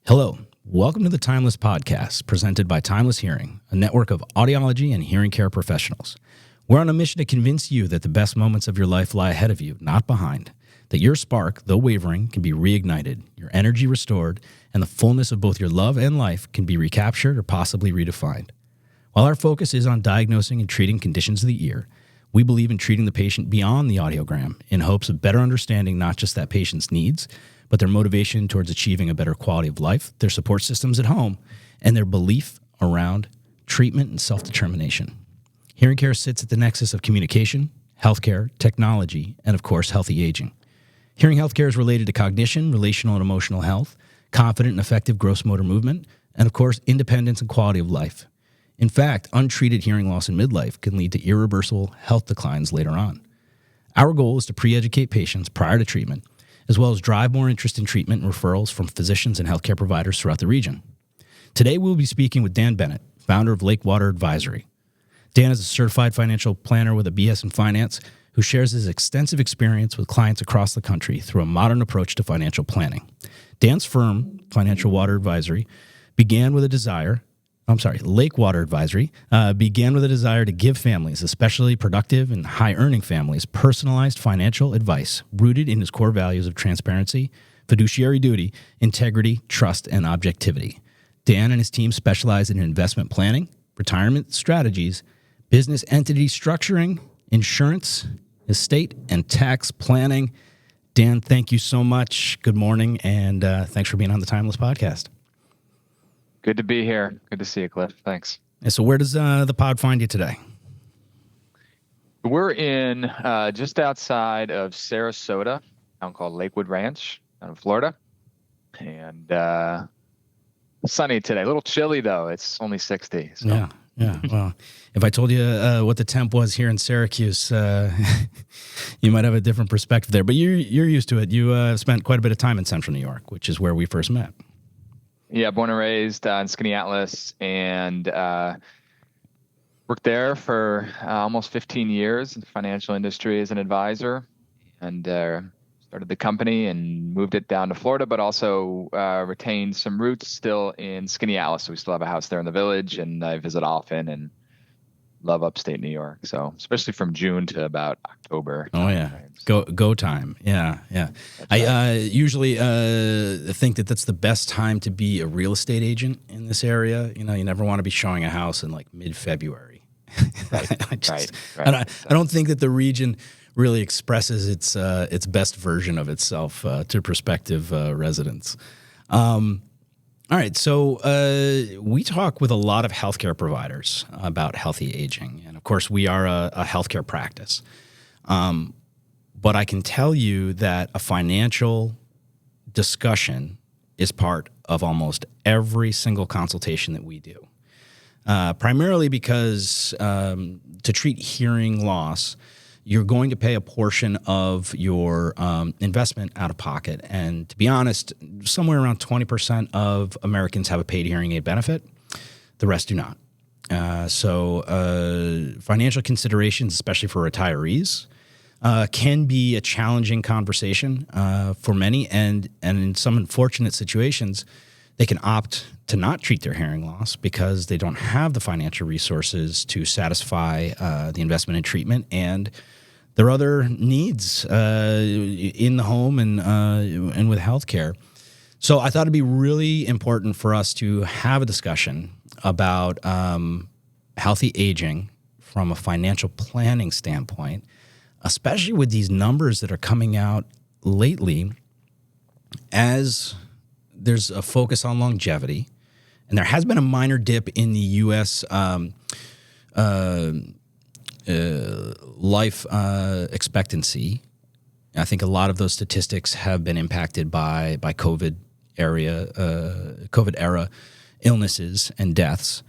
Hello, welcome to the Timeless Podcast, presented by Timeless Hearing, a network of audiology and hearing care professionals. We're on a mission to convince you that the best moments of your life lie ahead of you, not behind, that your spark, though wavering, can be reignited, your energy restored, and the fullness of both your love and life can be recaptured or possibly redefined. While our focus is on diagnosing and treating conditions of the ear, we believe in treating the patient beyond the audiogram in hopes of better understanding not just that patient's needs, but their motivation towards achieving a better quality of life, their support systems at home, and their belief around treatment and self-determination. Hearing care sits at the nexus of communication, healthcare, technology, and of course, healthy aging. Hearing healthcare is related to cognition, relational and emotional health, confident and effective gross motor movement, and of course, independence and quality of life. In fact, untreated hearing loss in midlife can lead to irreversible health declines later on. Our goal is to pre-educate patients prior to treatment, as well as drive more interest in treatment and referrals from physicians and healthcare providers throughout the region. Today, we'll be speaking with Dan Bennett, founder of Lakewater Advisory. Dan is a certified financial planner with a BS in finance who shares his extensive experience with clients across the country through a modern approach to financial planning. Dan's firm, Lakewater Advisory, began with a desire to give families, especially productive and high-earning families, personalized financial advice rooted in his core values of transparency, fiduciary duty, integrity, trust, and objectivity. Dan and his team specialize in investment planning, retirement strategies, business entity structuring, insurance, estate, and tax planning. Dan, thank you so much. Good morning, and thanks for being on the Timeless Podcast. Good to be here. Good to see you, Cliff. Thanks. And so where does the pod find you today? We're in just outside of Sarasota, a town called Lakewood Ranch, out of Florida. And sunny today. A little chilly, though. It's only 60. So. Yeah. Well, if I told you what the temp was here in Syracuse, you might have a different perspective there. But you're used to it. You spent quite a bit of time in Central New York, which is where we first met. Yeah, born and raised in Skaneateles, and worked there for almost 15 years in the financial industry as an advisor, and started the company and moved it down to Florida, but also retained some roots still in Skaneateles. So we still have a house there in the village, and I visit often and love upstate New York. So especially from June to about October. Oh yeah, go time. Yeah. I usually think that that's the best time to be a real estate agent in this area. You know, you never want to be showing a house in like mid-February. Right. I don't think that the region really expresses its best version of itself to prospective residents. All right, so we talk with a lot of healthcare providers about healthy aging, and of course, we are a healthcare practice. But I can tell you that a financial discussion is part of almost every single consultation that we do, primarily because to treat hearing loss, you're going to pay a portion of your investment out of pocket. And to be honest, somewhere around 20% of Americans have a paid hearing aid benefit. The rest do not. So financial considerations, especially for retirees, can be a challenging conversation for many. And in some unfortunate situations, they can opt to not treat their hearing loss because they don't have the financial resources to satisfy the investment in treatment and their other needs in the home and with healthcare. So I thought it'd be really important for us to have a discussion about healthy aging from a financial planning standpoint, especially with these numbers that are coming out lately as there's a focus on longevity. And there has been a minor dip in the U.S. Life expectancy. I think a lot of those statistics have been impacted by COVID era illnesses and deaths.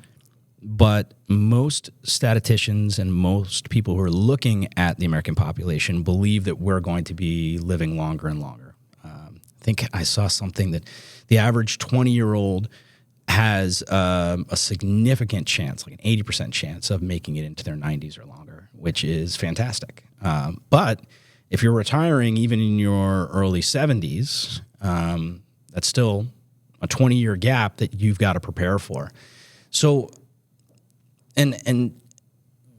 But most statisticians and most people who are looking at the American population believe that we're going to be living longer and longer. I think I saw something that the average 20-year-old has a significant chance, like an 80% chance of making it into their 90s or longer, which is fantastic. But if you're retiring even in your early 70s, that's still a 20-year gap that you've got to prepare for. So, and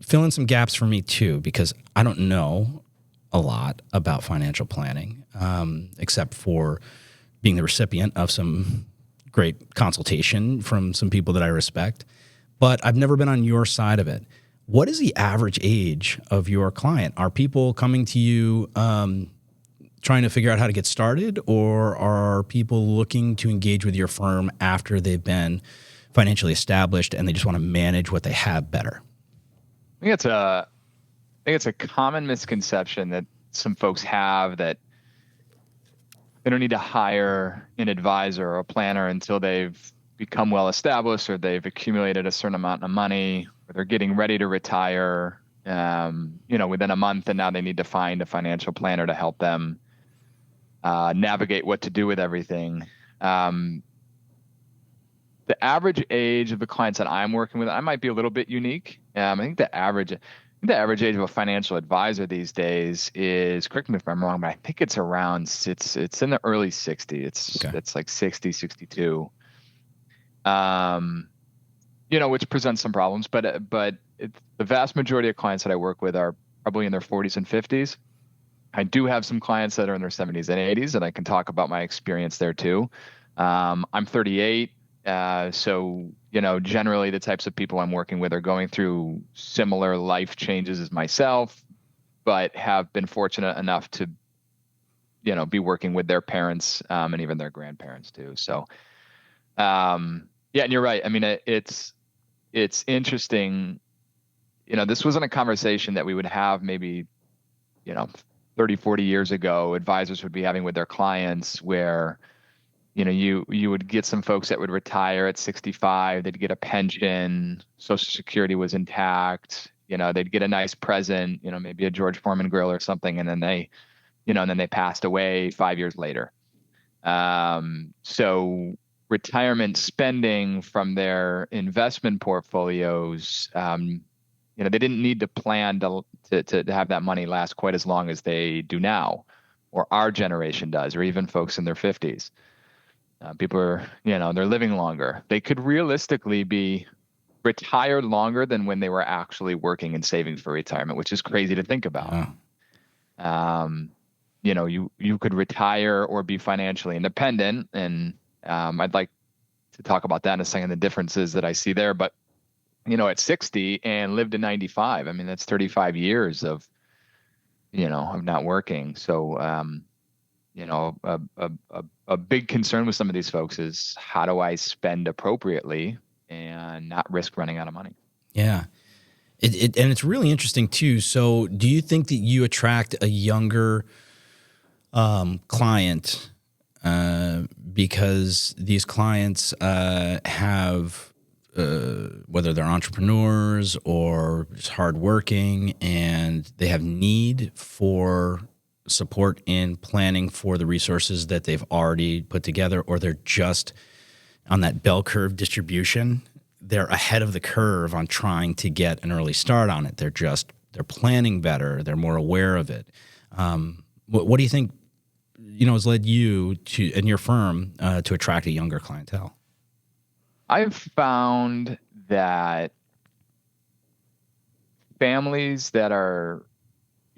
fill in some gaps for me too, because I don't know a lot about financial planning, except for being the recipient of some great consultation from some people that I respect. But I've never been on your side of it. What is the average age of your client? Are people coming to you trying to figure out how to get started, or are people looking to engage with your firm after they've been financially established and they just want to manage what they have better? I think it's a common misconception that some folks have, that they don't need to hire an advisor or a planner until they've become well established, or they've accumulated a certain amount of money, or they're getting ready to retire, within a month, and now they need to find a financial planner to help them navigate what to do with everything. The average age of the clients that I'm working with, I might be a little bit unique. I think the average age of a financial advisor these days is, correct me if I'm wrong, but I think it's around, it's in the early 60s. It's like 60, 62. Which presents some problems, but the vast majority of clients that I work with are probably in their 40s and 50s. I do have some clients that are in their 70s and 80s, and I can talk about my experience there too. I'm 38. So, generally the types of people I'm working with are going through similar life changes as myself, but have been fortunate enough to, be working with their parents, and even their grandparents too. So, and you're right. I mean, it's interesting. This wasn't a conversation that we would have maybe, 30, 40 years ago, advisors would be having with their clients, where, you would get some folks that would retire at 65, they'd get a pension, Social Security was intact, they'd get a nice present, maybe a George Foreman grill or something, and then they passed away 5 years later. So retirement spending from their investment portfolios, they didn't need to plan to have that money last quite as long as they do now, or our generation does, or even folks in their 50s. People are, they're living longer. They could realistically be retired longer than when they were actually working and saving for retirement, which is crazy to think about. Yeah. You could retire or be financially independent, and I'd like to talk about that in a second, the differences that I see there. But at 60 and live to 95, I mean, that's 35 years of not working. So, a big concern with some of these folks is, how do I spend appropriately and not risk running out of money? Yeah. And it's really interesting too. So do you think that you attract a younger client because these clients have, whether they're entrepreneurs or just hardworking, and they have need for support in planning for the resources that they've already put together, or they're just on that bell curve distribution? They're ahead of the curve on trying to get an early start on it. They're planning better. They're more aware of it. What do you think, has led you to, and your firm, to attract a younger clientele? I've found that families that are,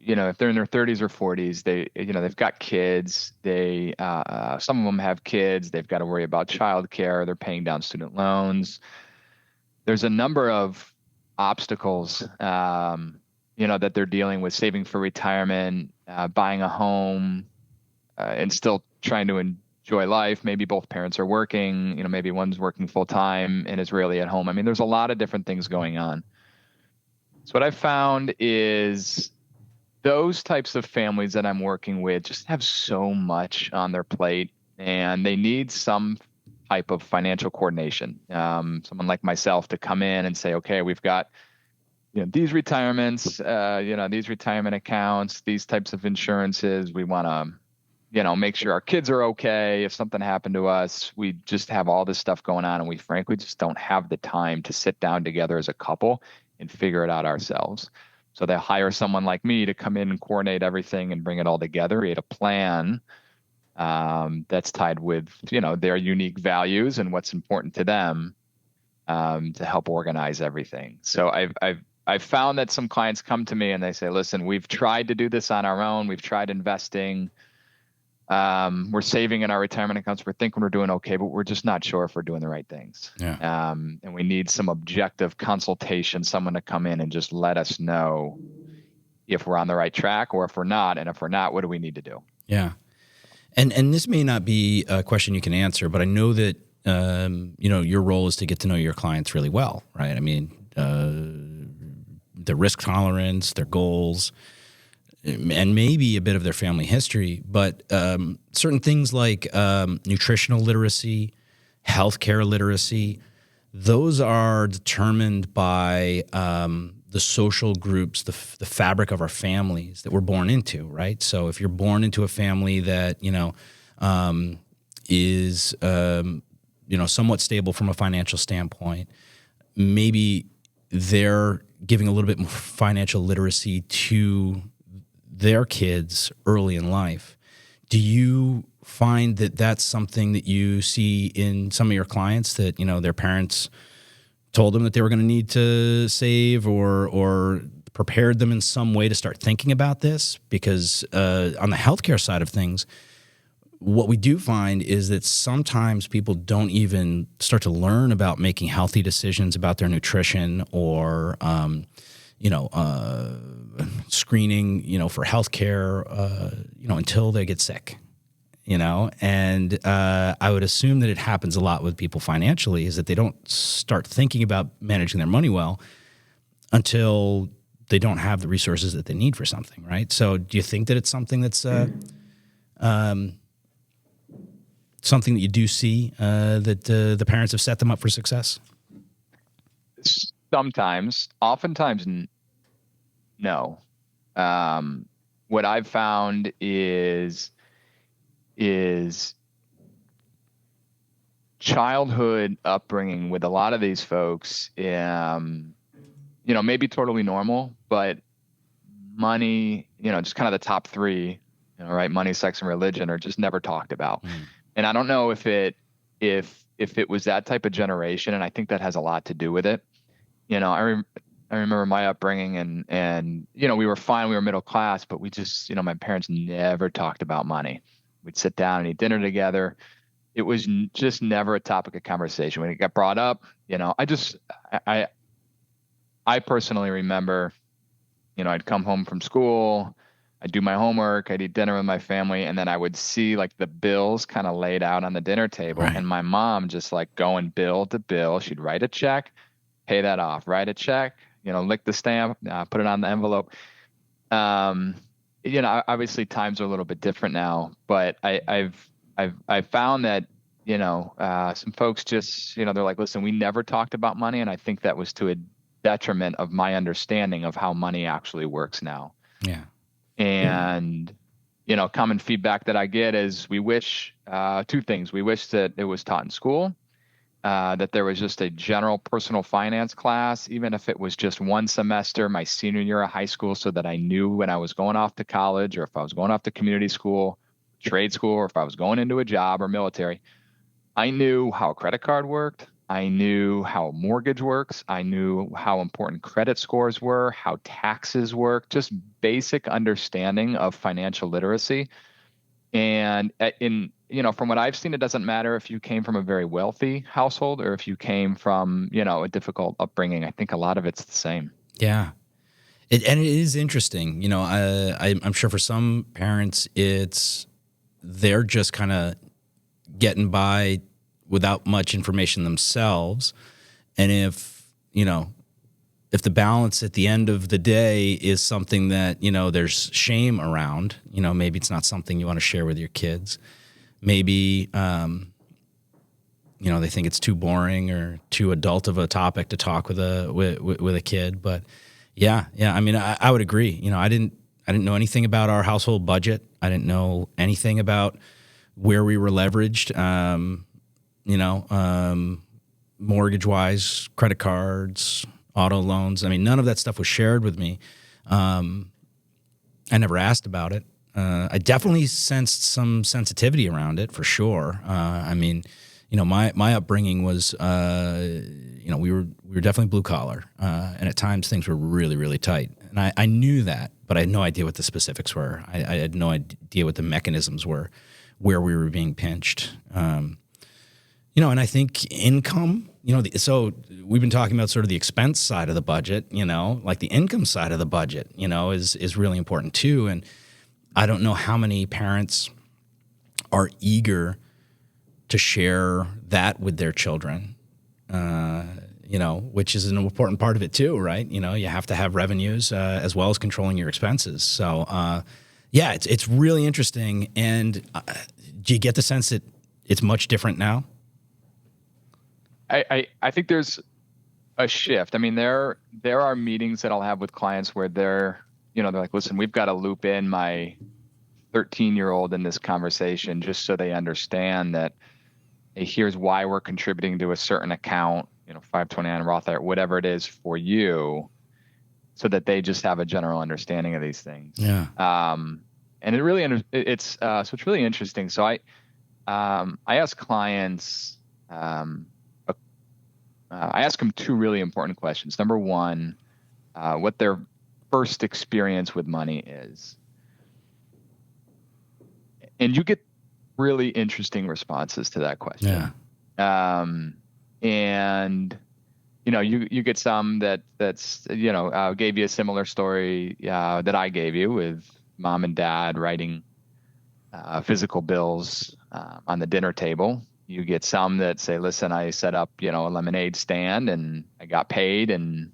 if they're in their 30s or 40s, they've got kids. Some of them have kids. They've got to worry about childcare. They're paying down student loans. There's a number of obstacles, that they're dealing with: saving for retirement, buying a home, and still trying to enjoy life. Maybe both parents are working, maybe one's working full time and is rarely at home. I mean, there's a lot of different things going on. So what I found is, those types of families that I'm working with just have so much on their plate, and they need some type of financial coordination. Someone like myself to come in and say, okay, we've got, these retirements, these retirement accounts, these types of insurances. We want to, make sure our kids are okay. If something happened to us, we just have all this stuff going on, and we frankly just don't have the time to sit down together as a couple and figure it out ourselves. So they hire someone like me to come in and coordinate everything and bring it all together, create a plan, that's tied with, their unique values and what's important to them, to help organize everything. So I've found that some clients come to me and they say, listen, we've tried to do this on our own. We've tried investing. We're saving in our retirement accounts. We're thinking we're doing okay, but we're just not sure if we're doing the right things. Yeah. And we need some objective consultation, someone to come in and just let us know if we're on the right track or if we're not. And if we're not, what do we need to do? Yeah. And this may not be a question you can answer, but I know that, your role is to get to know your clients really well, right? I mean, their risk tolerance, their goals, and maybe a bit of their family history, but certain things like nutritional literacy, healthcare literacy, those are determined by the social groups, the fabric of our families that we're born into, right? So if you're born into a family that is somewhat stable from a financial standpoint, maybe they're giving a little bit more financial literacy to their kids early in life. Do you find that that's something that you see in some of your clients, that their parents told them that they were going to need to save or prepared them in some way to start thinking about this? Because on the healthcare side of things, what we do find is that sometimes people don't even start to learn about making healthy decisions about their nutrition or screening, for healthcare, until they get sick, and I would assume that it happens a lot with people financially, is that they don't start thinking about managing their money well until they don't have the resources that they need for something, right? So do you think that it's something that's something that you do see that the parents have set them up for success? Sometimes, oftentimes, no. What I've found is childhood upbringing with a lot of these folks, maybe totally normal, but money, just kind of the top three, right? Money, sex, and religion are just never talked about. And I don't know if it was that type of generation, and I think that has a lot to do with it. I remember my upbringing, and we were fine. We were middle class, but we just, my parents never talked about money. We'd sit down and eat dinner together. It was just never a topic of conversation. When it got brought up, I personally remember, I'd come home from school, I'd do my homework, I'd eat dinner with my family, and then I would see like the bills kind of laid out on the dinner table, right. And my mom just like going bill to bill. She'd write a check, pay that off, write a check, lick the stamp, put it on the envelope. Obviously times are a little bit different now, but I've found that, some folks just, they're like, listen, we never talked about money. And I think that was to a detriment of my understanding of how money actually works now. Yeah. And, common feedback that I get is we wish two things. We wish that it was taught in school, that there was just a general personal finance class, even if it was just one semester my senior year of high school, so that I knew when I was going off to college, or if I was going off to community school, trade school, or if I was going into a job or military, I knew how a credit card worked. I knew how a mortgage works. I knew how important credit scores were, how taxes work, just basic understanding of financial literacy. And from what I've seen, it doesn't matter if you came from a very wealthy household or if you came from, a difficult upbringing. I think a lot of it's the same. Yeah. And it is interesting. I'm sure for some parents, they're just kind of getting by without much information themselves. And if the balance at the end of the day is something that, there's shame around, maybe it's not something you want to share with your kids. Maybe, they think it's too boring or too adult of a topic to talk with a kid. But yeah. I mean, I would agree. I didn't know anything about our household budget. I didn't know anything about where we were leveraged, mortgage-wise, credit cards, auto loans. I mean, none of that stuff was shared with me. I never asked about it. I definitely sensed some sensitivity around it for sure. I mean, my upbringing was, we were definitely blue collar, and at times things were really, really tight. And I knew that, but I had no idea what the specifics were. I had no idea what the mechanisms were, where we were being pinched. And I think income, so we've been talking about sort of the expense side of the budget, like the income side of the budget, is really important too. And I don't know how many parents are eager to share that with their children, which is an important part of it too, right? You have to have revenues as well as controlling your expenses. So, it's really interesting. And do you get the sense that it's much different now? I think there's a shift. I mean, there are meetings that I'll have with clients where they're like, listen, we've got to loop in my 13-year-old in this conversation just so they understand that, hey, here's why we're contributing to a certain account, 529 Roth, or whatever it is for you, so that they just have a general understanding of these things. Yeah. And it really, it's really interesting. So I ask clients, I ask them two really important questions. Number one, what their first experience with money is. And you get really interesting responses to that question. Yeah. And you get some that's gave you a similar story that I gave you, with mom and dad writing physical bills on the dinner table. You get some that say, listen, I set up, a lemonade stand and I got paid and,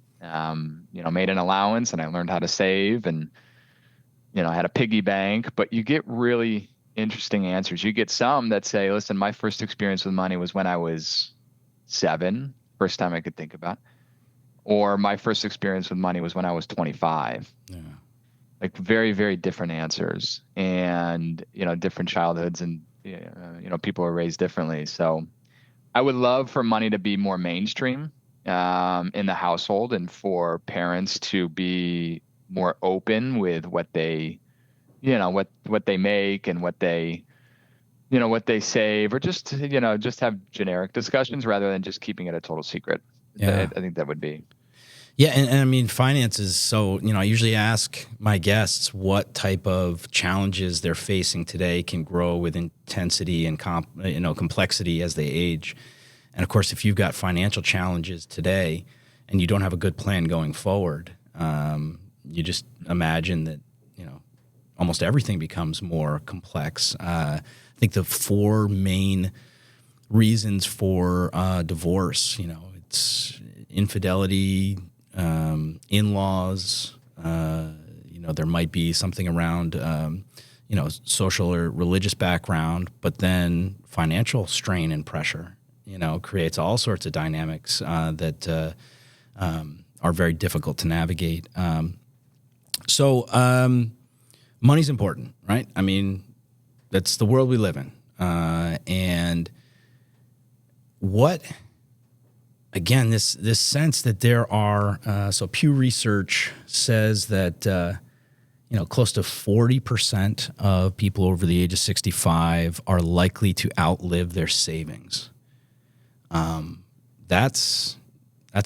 made an allowance and I learned how to save and, I had a piggy bank. But you get really interesting answers. You get some that say, listen, my first experience with money was when I was 7, first time I could think about, or my first experience with money was when I was 25. Yeah. Like very, very different answers, and, different childhoods, and, people are raised differently. So I would love for money to be more mainstream in the household, and for parents to be more open with what they, what they make and what they, what they save, or just have generic discussions rather than just keeping it a total secret. Yeah. I think that would be. Yeah, and I mean, finances. So, I usually ask my guests what type of challenges they're facing today can grow with intensity and complexity as they age. And of course, if you've got financial challenges today and you don't have a good plan going forward, you just imagine that almost everything becomes more complex. I think the 4 main reasons for divorce, it's infidelity, in-laws, there might be something around, social or religious background, but then financial strain and pressure, creates all sorts of dynamics that are very difficult to navigate. So money's important, right? I mean, that's the world we live in. And what... Again, this sense that there are, so Pew Research says that, close to 40% of people over the age of 65 are likely to outlive their savings. That's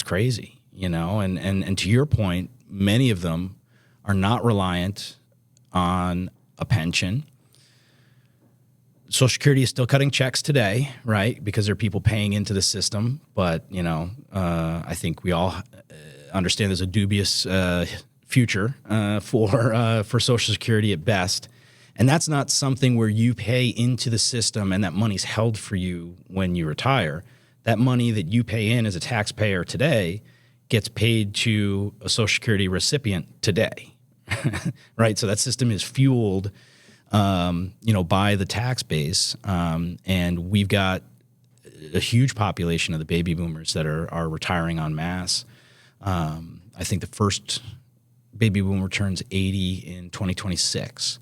crazy, and to your point, many of them are not reliant on a pension. Social Security is still cutting checks today, right? Because there are people paying into the system. But, I think we all understand there's a dubious future for Social Security at best. And that's not something where you pay into the system and that money's held for you when you retire. That money that you pay in as a taxpayer today gets paid to a Social Security recipient today, right? So that system is fueled by the tax base. And we've got a huge population of the baby boomers that are retiring en masse. I think the first baby boomer turns 80 in 2026.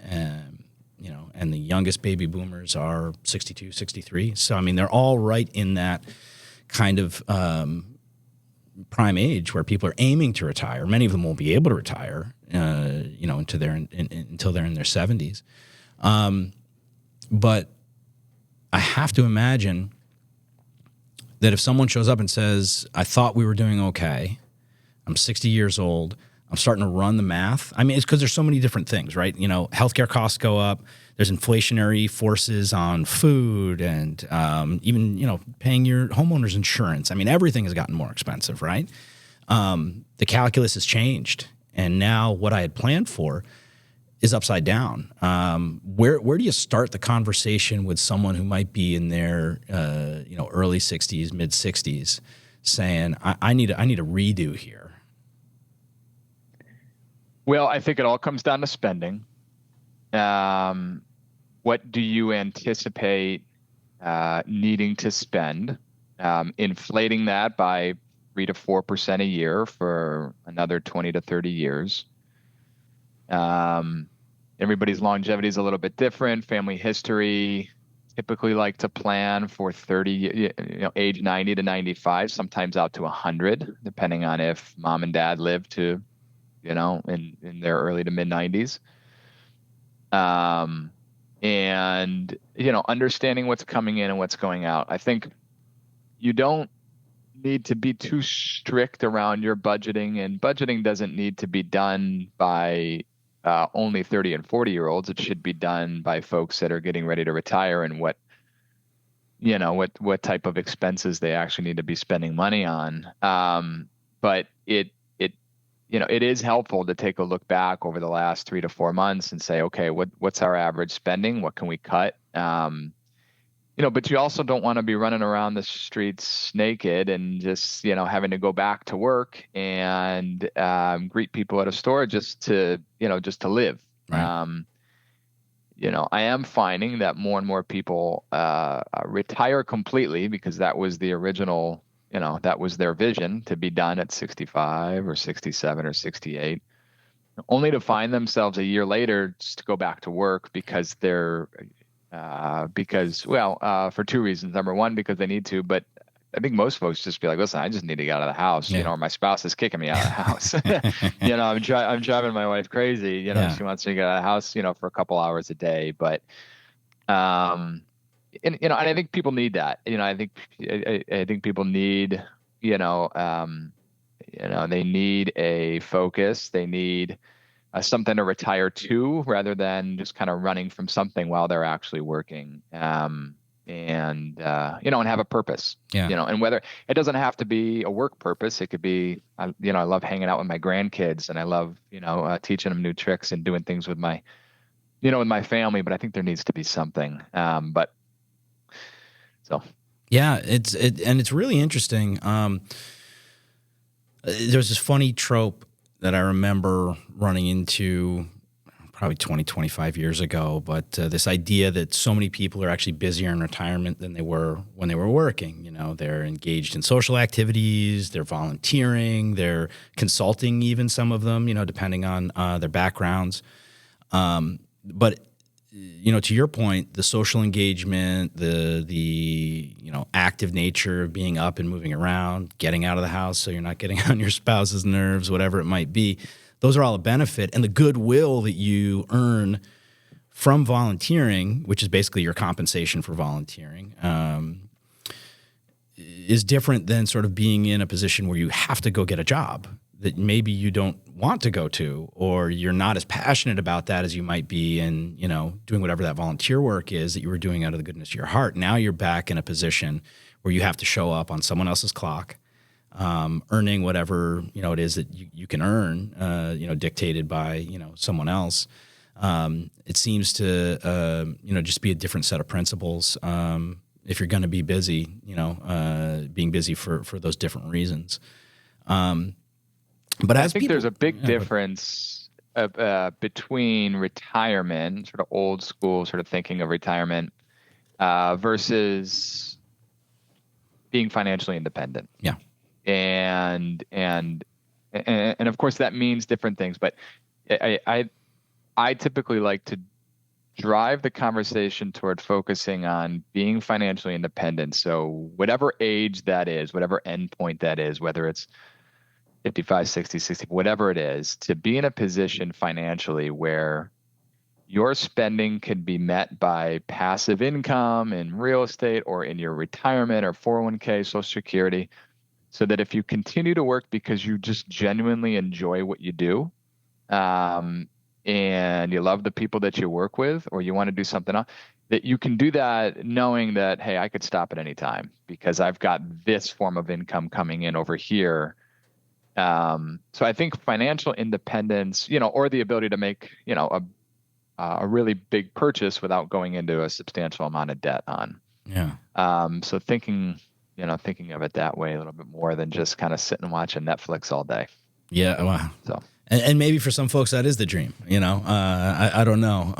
And the youngest baby boomers are 62, 63. So, I mean, they're all right in that kind of, prime age where people are aiming to retire. Many of them won't be able to retire, until they're in their 70s. But I have to imagine that if someone shows up and says, I thought we were doing okay, I'm 60 years old, I'm starting to run the math. I mean, it's because there's so many different things, right? Healthcare costs go up. There's inflationary forces on food and even, paying your homeowner's insurance. I mean, everything has gotten more expensive, right? The calculus has changed. And now what I had planned for is upside down. Where do you start the conversation with someone who might be in their early 60s, mid 60s, saying, I need a redo here? Well, I think it all comes down to spending. What do you anticipate needing to spend? Inflating that by 3 to 4% a year for another 20 to 30 years. Everybody's longevity is a little bit different. Family history, typically like to plan for age 90 to 95, sometimes out to 100, depending on if mom and dad live to, in their early to mid 90s. And, understanding what's coming in and what's going out. I think you don't need to be too strict around your budgeting, and budgeting doesn't need to be done by only 30 and 40-year-olds. It should be done by folks that are getting ready to retire and what type of expenses they actually need to be spending money on. But it is helpful to take a look back over the last 3 to 4 months and say, okay, what's our average spending? What can we cut? But you also don't want to be running around the streets naked and just, having to go back to work and greet people at a store just to live. Right. I am finding that more and more people retire completely because that was the original, that was their vision, to be done at 65 or 67 or 68, only to find themselves a year later just to go back to work because for two reasons. Number one, because they need to, but I think most folks just be like, listen, I just need to get out of the house, or my spouse is kicking me out of the house. I'm driving my wife crazy. She wants me to get out of the house, for a couple hours a day. But, and I think people need that. I think people need, they need a focus. They need something to retire to rather than just kind of running from something while they're actually working. And have a purpose, and whether it doesn't have to be a work purpose, it could be, I love hanging out with my grandkids and I love, teaching them new tricks and doing things with my family, but I think there needs to be something. Yeah, it's really interesting. There's this funny trope that I remember running into probably 20, 25 years ago, but this idea that so many people are actually busier in retirement than they were when they were working. They're engaged in social activities, they're volunteering, they're consulting, even some of them, depending on their backgrounds. But to your point, the social engagement, the active nature of being up and moving around, getting out of the house so you're not getting on your spouse's nerves, whatever it might be, those are all a benefit. And the goodwill that you earn from volunteering, which is basically your compensation for volunteering, is different than sort of being in a position where you have to go get a job that maybe you don't want to go to, or you're not as passionate about that as you might be in, doing whatever that volunteer work is that you were doing out of the goodness of your heart. Now you're back in a position where you have to show up on someone else's clock, earning whatever, it is that you can earn, dictated by, someone else. It seems to, just be a different set of principles. If you're going to be busy, being busy for those different reasons. But I think there's a big difference between retirement, sort of old school sort of thinking of retirement, versus being financially independent. Yeah. And of course that means different things, but I typically like to drive the conversation toward focusing on being financially independent. So whatever age that is, whatever endpoint that is, whether it's 55, 60, 60, whatever it is, to be in a position financially where your spending can be met by passive income in real estate or in your retirement or 401k, Social Security, so that if you continue to work because you just genuinely enjoy what you do, um, and you love the people that you work with, or you want to do something else, that you can do that knowing that, hey, I could stop at any time because I've got this form of income coming in over here. So I think financial independence, or the ability to make, a really big purchase without going into a substantial amount of debt on. Yeah. So thinking of it that way a little bit more than just kind of sitting and watching Netflix all day. Yeah. Wow. So, and maybe for some folks that is the dream, I don't know.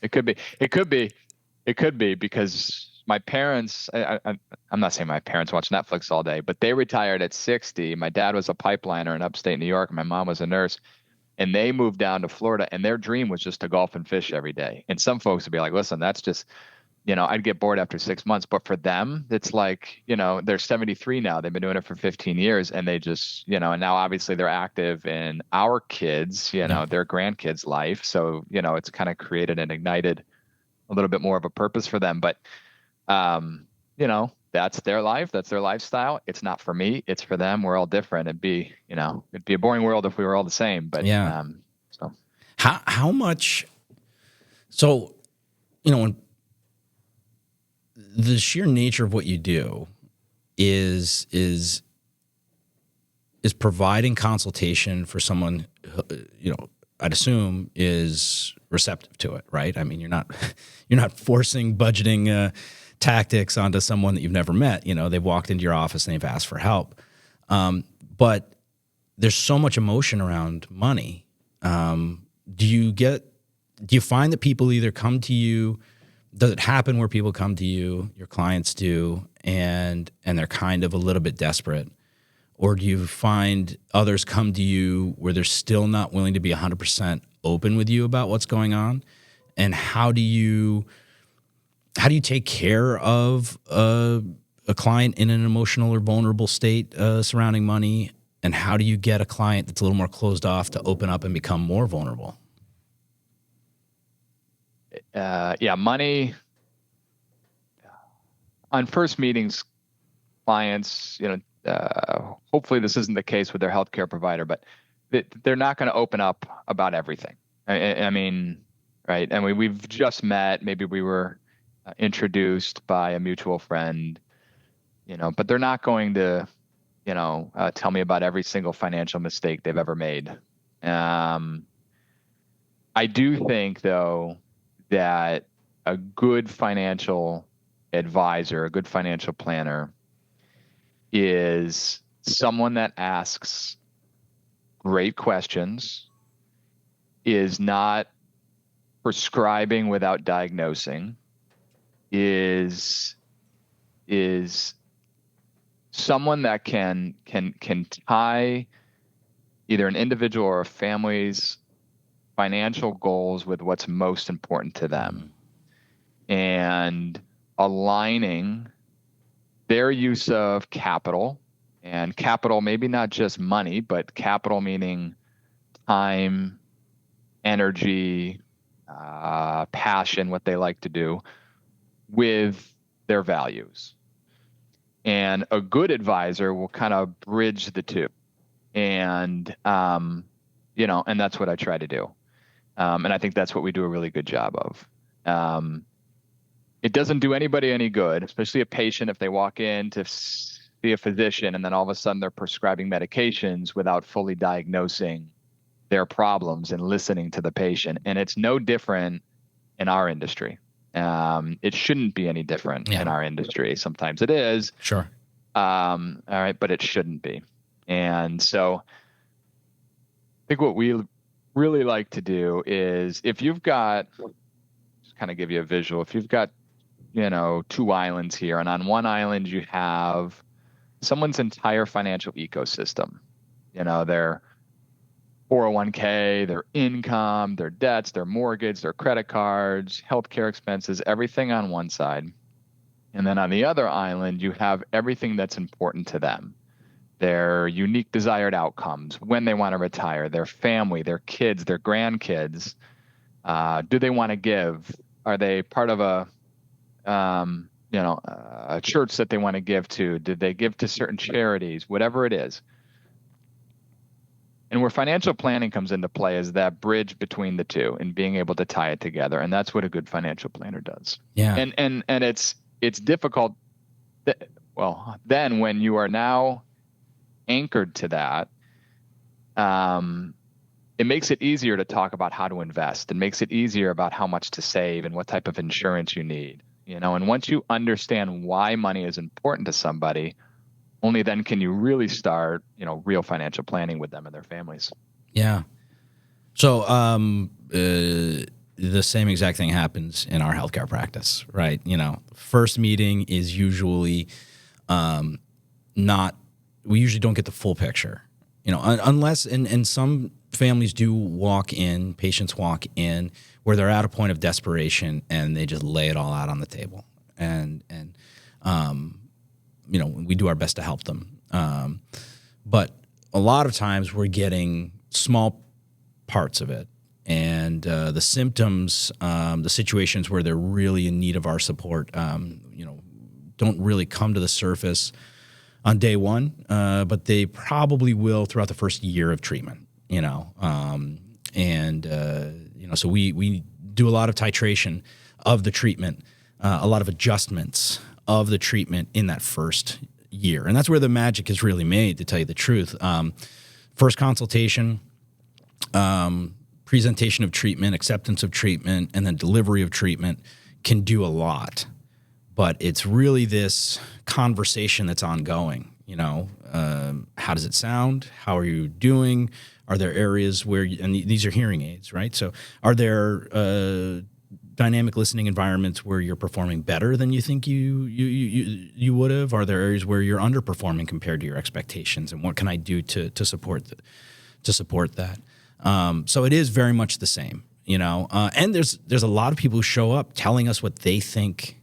It could be because my parents, I'm not saying my parents watch Netflix all day, but they retired at 60. My dad was a pipeliner in upstate New York. My mom was a nurse. And they moved down to Florida, and their dream was just to golf and fish every day. And some folks would be like, listen, that's just, I'd get bored after 6 months. But for them, it's like, they're 73 now. They've been doing it for 15 years. And they just, and now obviously they're active in our kids, their grandkids' life. So, it's kind of created and ignited a little bit more of a purpose for them. But, that's their life. That's their lifestyle. It's not for me. It's for them. We're all different. It'd be a boring world if we were all the same. But yeah. So how much? So, when the sheer nature of what you do is providing consultation for someone, I'd assume is receptive to it, right? I mean, you're not forcing budgeting tactics onto someone that you've never met. They've walked into your office and they've asked for help. But there's so much emotion around money. Do you find that people either come to you? Does it happen where people come to you, your clients do, and they're kind of a little bit desperate? Or do you find others come to you where they're still not willing to be 100% open with you about what's going on? And how do you take care of a client in an emotional or vulnerable state surrounding money? And how do you get a client that's a little more closed off to open up and become more vulnerable? Money on first meetings, clients, hopefully this isn't the case with their healthcare provider, but they're not going to open up about everything. I mean, right? And we've just met. Maybe we were introduced by a mutual friend, but they're not going to, tell me about every single financial mistake they've ever made. I do think, though, that a good financial advisor, a good financial planner, is someone that asks great questions, is not prescribing without diagnosing, is someone that can tie either an individual or a family's financial goals with what's most important to them, and aligning their use of capital, and capital maybe not just money, but capital meaning time, energy, passion, what they like to do, with their values. And a good advisor will kind of bridge the two. And, and that's what I try to do. And I think that's what we do a really good job of. It doesn't do anybody any good, especially a patient, if they walk in to see a physician and then all of a sudden they're prescribing medications without fully diagnosing their problems and listening to the patient. And it's no different in our industry. It shouldn't be any different in our industry. Sometimes it is. Sure. All right, but it shouldn't be. And so I think what we really like to do is, if you've got, just kind of give you a visual, if you've got, 2 islands here, and on one island you have someone's entire financial ecosystem, their 401k, their income, their debts, their mortgage, their credit cards, healthcare expenses, everything on one side. And then on the other island, you have everything that's important to them, their unique desired outcomes, when they want to retire, their family, their kids, their grandkids. Do they want to give? Are they part of a church that they want to give to? Did they give to certain charities? Whatever it is. And where financial planning comes into play is that bridge between the two and being able to tie it together. And that's what a good financial planner does. Yeah. And it's difficult. Well, then when you are now anchored to that, it makes it easier to talk about how to invest. It makes it easier about how much to save and what type of insurance you need. And once you understand why money is important to somebody, only then can you really start, real financial planning with them and their families. Yeah. So the same exact thing happens in our healthcare practice, right? First meeting is usually we usually don't get the full picture, unless, and some families do patients walk in where they're at a point of desperation and they just lay it all out on the table. And we do our best to help them. But a lot of times we're getting small parts of it. And the symptoms, the situations where they're really in need of our support, don't really come to the surface on day one, but they probably will throughout the first year of treatment, so we do a lot of titration of the treatment, a lot of adjustments of the treatment in that first year. And that's where the magic is really made, to tell you the truth. First consultation, presentation of treatment, acceptance of treatment, and then delivery of treatment can do a lot. But it's really this conversation that's ongoing. How does it sound? How are you doing? Are there areas where, and these are hearing aids, right? So are there dynamic listening environments where you're performing better than you think you would have? Are there areas where you're underperforming compared to your expectations? And what can I do to support that? So it is very much the same, and there's a lot of people who show up telling us what they think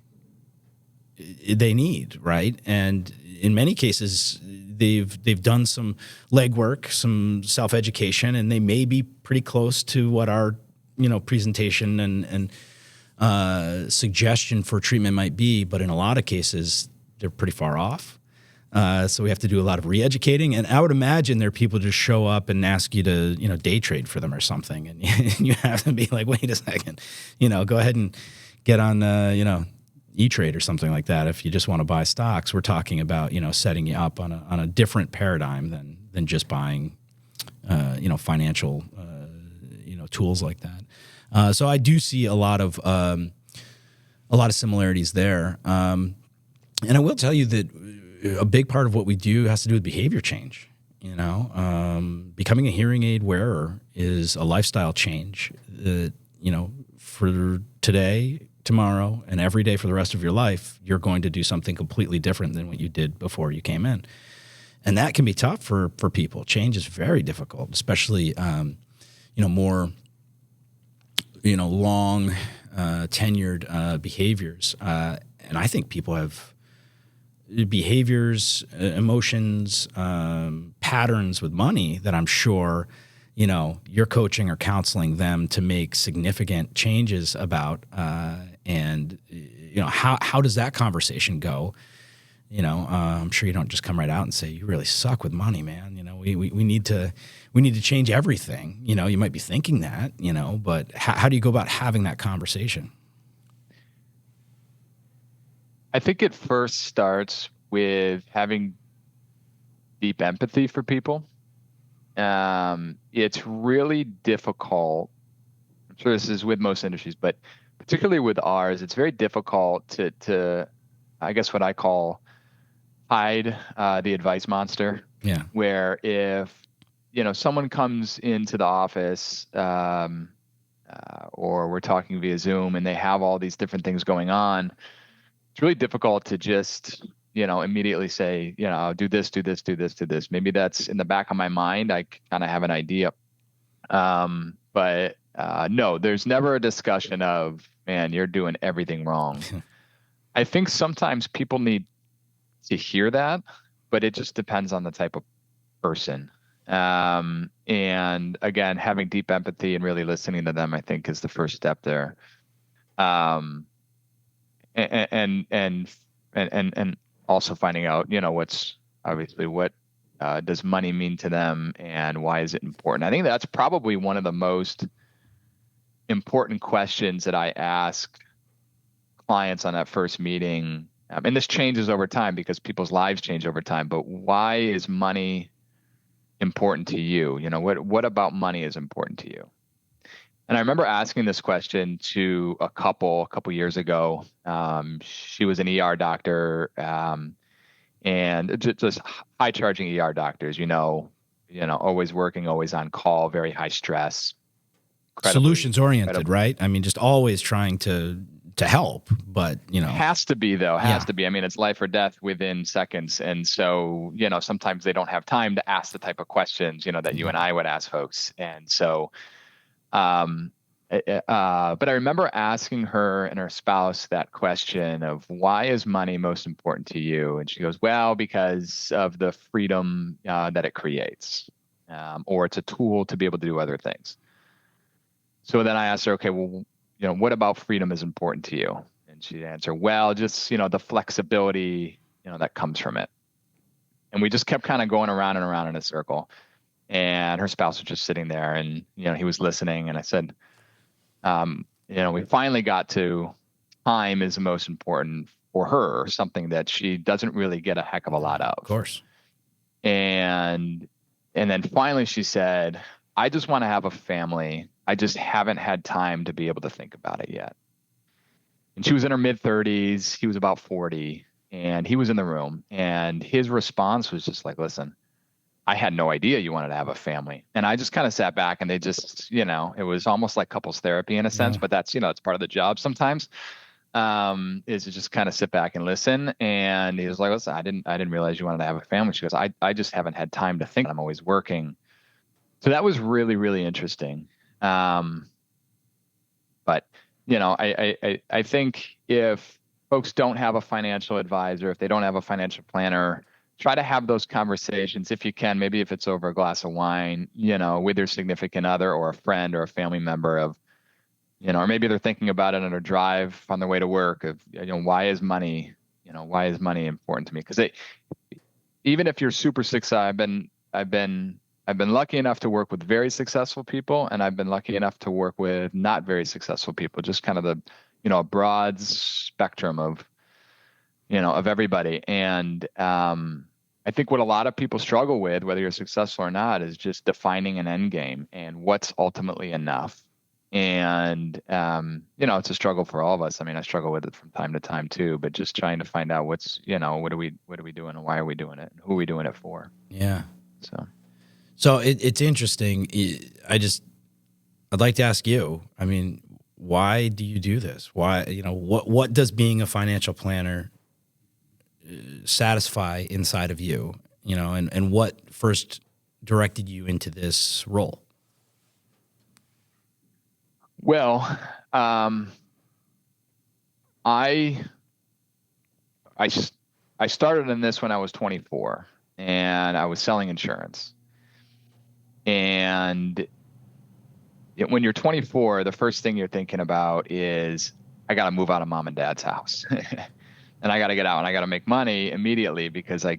they need, right? And in many cases, they've done some legwork, some self-education, and they may be pretty close to what our presentation and suggestion for treatment might be, but in a lot of cases, they're pretty far off. So we have to do a lot of re-educating. And I would imagine there are people just show up and ask you to, day trade for them or something. And you have to be like, wait a second, go ahead and get on, E-Trade or something like that. If you just want to buy stocks, we're talking about, setting you up on a different paradigm than just buying, financial, tools like that. So I do see a lot of similarities there. And I will tell you that a big part of what we do has to do with behavior change. Becoming a hearing aid wearer is a lifestyle change that, for today, tomorrow, and every day for the rest of your life, you're going to do something completely different than what you did before you came in. And that can be tough for people. Change is very difficult, especially, more, long, tenured behaviors. And I think people have behaviors, emotions, patterns with money that I'm sure, you're coaching or counseling them to make significant changes about. And how does that conversation go? I'm sure you don't just come right out and say, you really suck with money, man. We need to change everything. You might be thinking that, but how do you go about having that conversation? I think it first starts with having deep empathy for people. It's really difficult. I'm sure this is with most industries, but particularly with ours, it's very difficult to I guess what I call hide the advice monster. Yeah. Where if someone comes into the office, or we're talking via Zoom, and they have all these different things going on, it's really difficult to just immediately say, do this, do this, do this, do this. Maybe that's in the back of my mind. I kind of have an idea But no, there's never a discussion of, man, you're doing everything wrong. I think sometimes people need to hear that, but it just depends on the type of person. And again, having deep empathy and really listening to them, I think, is the first step there. Um, and and and and also finding out, what's obviously what does money mean to them and why is it important? I think that's probably one of the most important questions that I ask clients on that first meeting. And this changes over time because people's lives change over time. But why is money important to you? What about money is important to you? And I remember asking this question to a couple years ago. She was an ER doctor, and just high charging ER doctors. Always working, always on call, very high stress, solutions oriented, right? I mean, just always trying to help, but has to be though. Has to be. I mean, it's life or death within seconds, and so sometimes they don't have time to ask the type of questions that you and I would ask folks, and so. But I remember asking her and her spouse that question of why is money most important to you? And she goes, well, because of the freedom that it creates, or it's a tool to be able to do other things. So then I asked her, okay, well, what about freedom is important to you? And she answered, well, just, the flexibility, that comes from it. And we just kept kind of going around and around in a circle. And her spouse was just sitting there and, he was listening. And I said, we finally got to time is the most important for her, something that she doesn't really get a heck of a lot of. Of course. And then finally she said, I just want to have a family. I just haven't had time to be able to think about it yet. And she was in her mid-30s. He was about 40. And he was in the room. And his response was just like, listen, I had no idea you wanted to have a family. And I just kind of sat back and they just, it was almost like couples therapy in a sense, but that's, it's part of the job sometimes, is to just kind of sit back and listen. And he was like, listen, I didn't realize you wanted to have a family. She goes, I just haven't had time to think. I'm always working. So that was really, really interesting. But I think if folks don't have a financial advisor, if they don't have a financial planner, try to have those conversations if you can, maybe if it's over a glass of wine, with your significant other or a friend or a family member of, or maybe they're thinking about it on their drive on their way to work of, why is money important to me? Because even if you're super successful, I've been lucky enough to work with very successful people, and I've been lucky enough to work with not very successful people, just kind of the, a broad spectrum of everybody. And I think what a lot of people struggle with, whether you're successful or not, is just defining an end game and what's ultimately enough. And, it's a struggle for all of us. I mean, I struggle with it from time to time too, but just trying to find out what's, what are we doing and why are we doing it? And who are we doing it for? Yeah. So it's interesting. I'd like to ask you, I mean, why do you do this? Why, what does being a financial planner satisfy inside of you, and what first directed you into this role? Well, I started in this when I was 24 and I was selling insurance. And when you're 24, the first thing you're thinking about is, I got to move out of mom and dad's house. And I got to get out and I got to make money immediately because I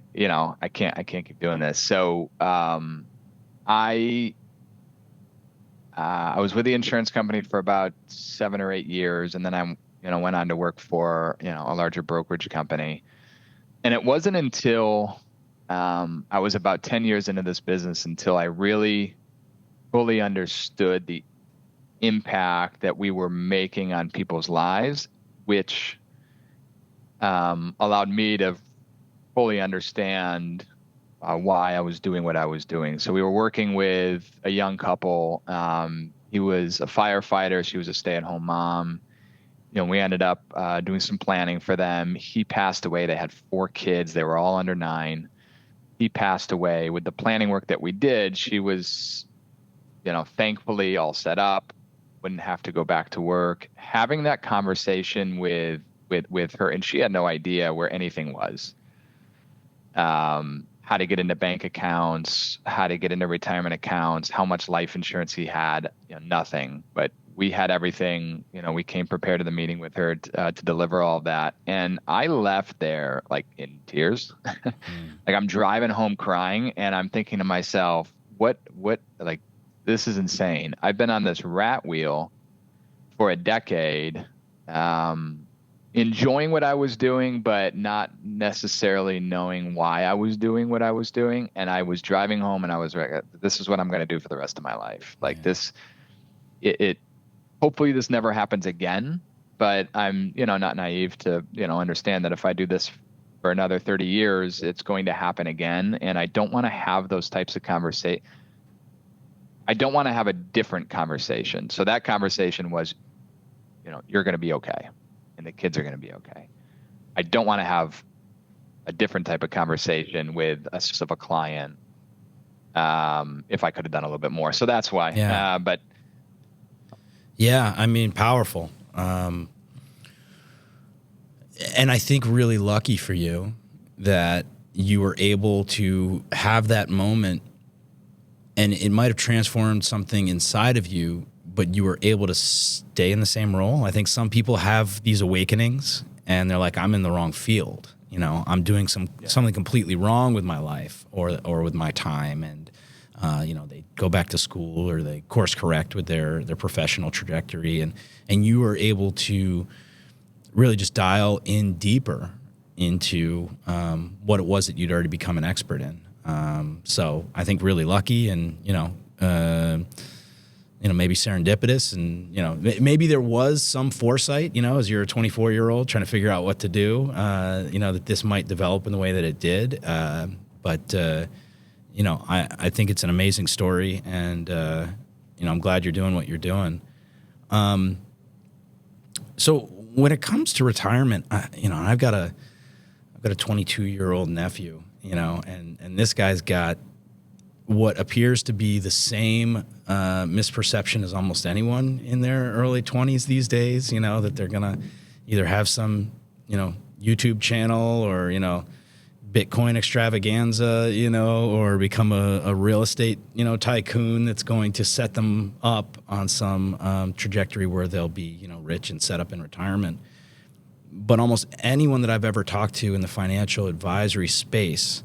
can't keep doing this. So, I was with the insurance company for about 7 or 8 years. And then I, went on to work for, a larger brokerage company. And it wasn't until, I was about 10 years into this business until I really fully understood the impact that we were making on people's lives, which allowed me to fully understand why I was doing what I was doing. So we were working with a young couple. He was a firefighter. She was a stay-at-home mom. We ended up doing some planning for them. He passed away. They had 4 kids. They were all under 9. He passed away. With the planning work that we did, she was thankfully all set up, wouldn't have to go back to work. Having that conversation with her, and she had no idea where anything was. How to get into bank accounts, how to get into retirement accounts, how much life insurance he had, nothing. But we had everything. We came prepared to the meeting with her to deliver all of that. And I left there like in tears. Like I'm driving home crying, and I'm thinking to myself, like, this is insane. I've been on this rat wheel for a decade. Enjoying what I was doing, but not necessarily knowing why I was doing what I was doing. And I was driving home and I was like, this is what I'm going to do for the rest of my life. Like this, hopefully this never happens again, but I'm, not naive to, understand that if I do this for another 30 years, it's going to happen again. And I don't want to have those types of conversations. I don't want to have a different conversation. So that conversation was, you're going to be okay. And the kids are going to be okay. I don't want to have a different type of conversation with a specific client. If I could have done a little bit more, so that's why. Yeah. But yeah, I mean, powerful. And I think really lucky for you that you were able to have that moment, and it might have transformed something inside of you, but you were able to stay in the same role. I think some people have these awakenings and they're like, I'm in the wrong field. I'm doing something completely wrong with my life or with my time. And, they go back to school or they course correct with their professional trajectory. And you were able to really just dial in deeper into what it was that you'd already become an expert in. So I think really lucky and, maybe serendipitous and, maybe there was some foresight, as you're a 24-year-old trying to figure out what to do, that this might develop in the way that it did. But I think it's an amazing story and, I'm glad you're doing what you're doing. So when it comes to retirement, I've got a 22-year-old nephew, and this guy's got what appears to be the same misperception as almost anyone in their early 20s these days, that they're going to either have some, YouTube channel or, Bitcoin extravaganza, or become a real estate, tycoon that's going to set them up on some trajectory where they'll be, rich and set up in retirement. But almost anyone that I've ever talked to in the financial advisory space,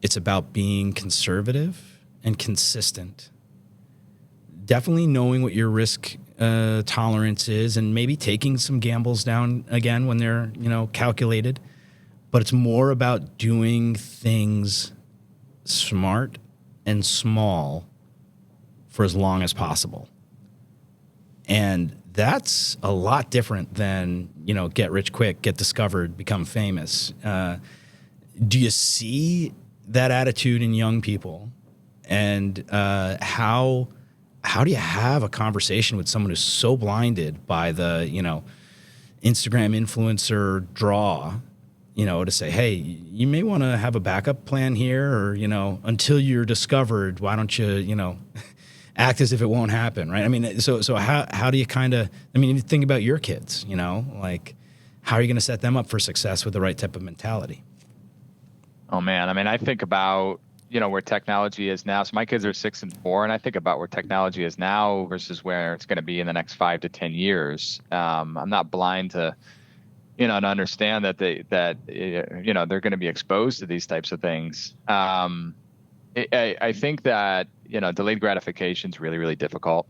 it's about being conservative and consistent. Definitely knowing what your risk tolerance is and maybe taking some gambles down again when they're, calculated. But it's more about doing things smart and small for as long as possible. And that's a lot different than, get rich quick, get discovered, become famous. Do you see that attitude in young people? And how do you have a conversation with someone who's so blinded by the, Instagram influencer draw, to say, hey, you may want to have a backup plan here or, until you're discovered, why don't you, act as if it won't happen, right? I mean, so how do you you think about your kids, like how are you going to set them up for success with the right type of mentality? Oh man, I think about, where technology is now. So my kids are 6 and 4, and I think about where technology is now versus where it's going to be in the next 5 to 10 years. I'm not blind to, to understand that they're going to be exposed to these types of things. I think that, delayed gratification is really, really difficult.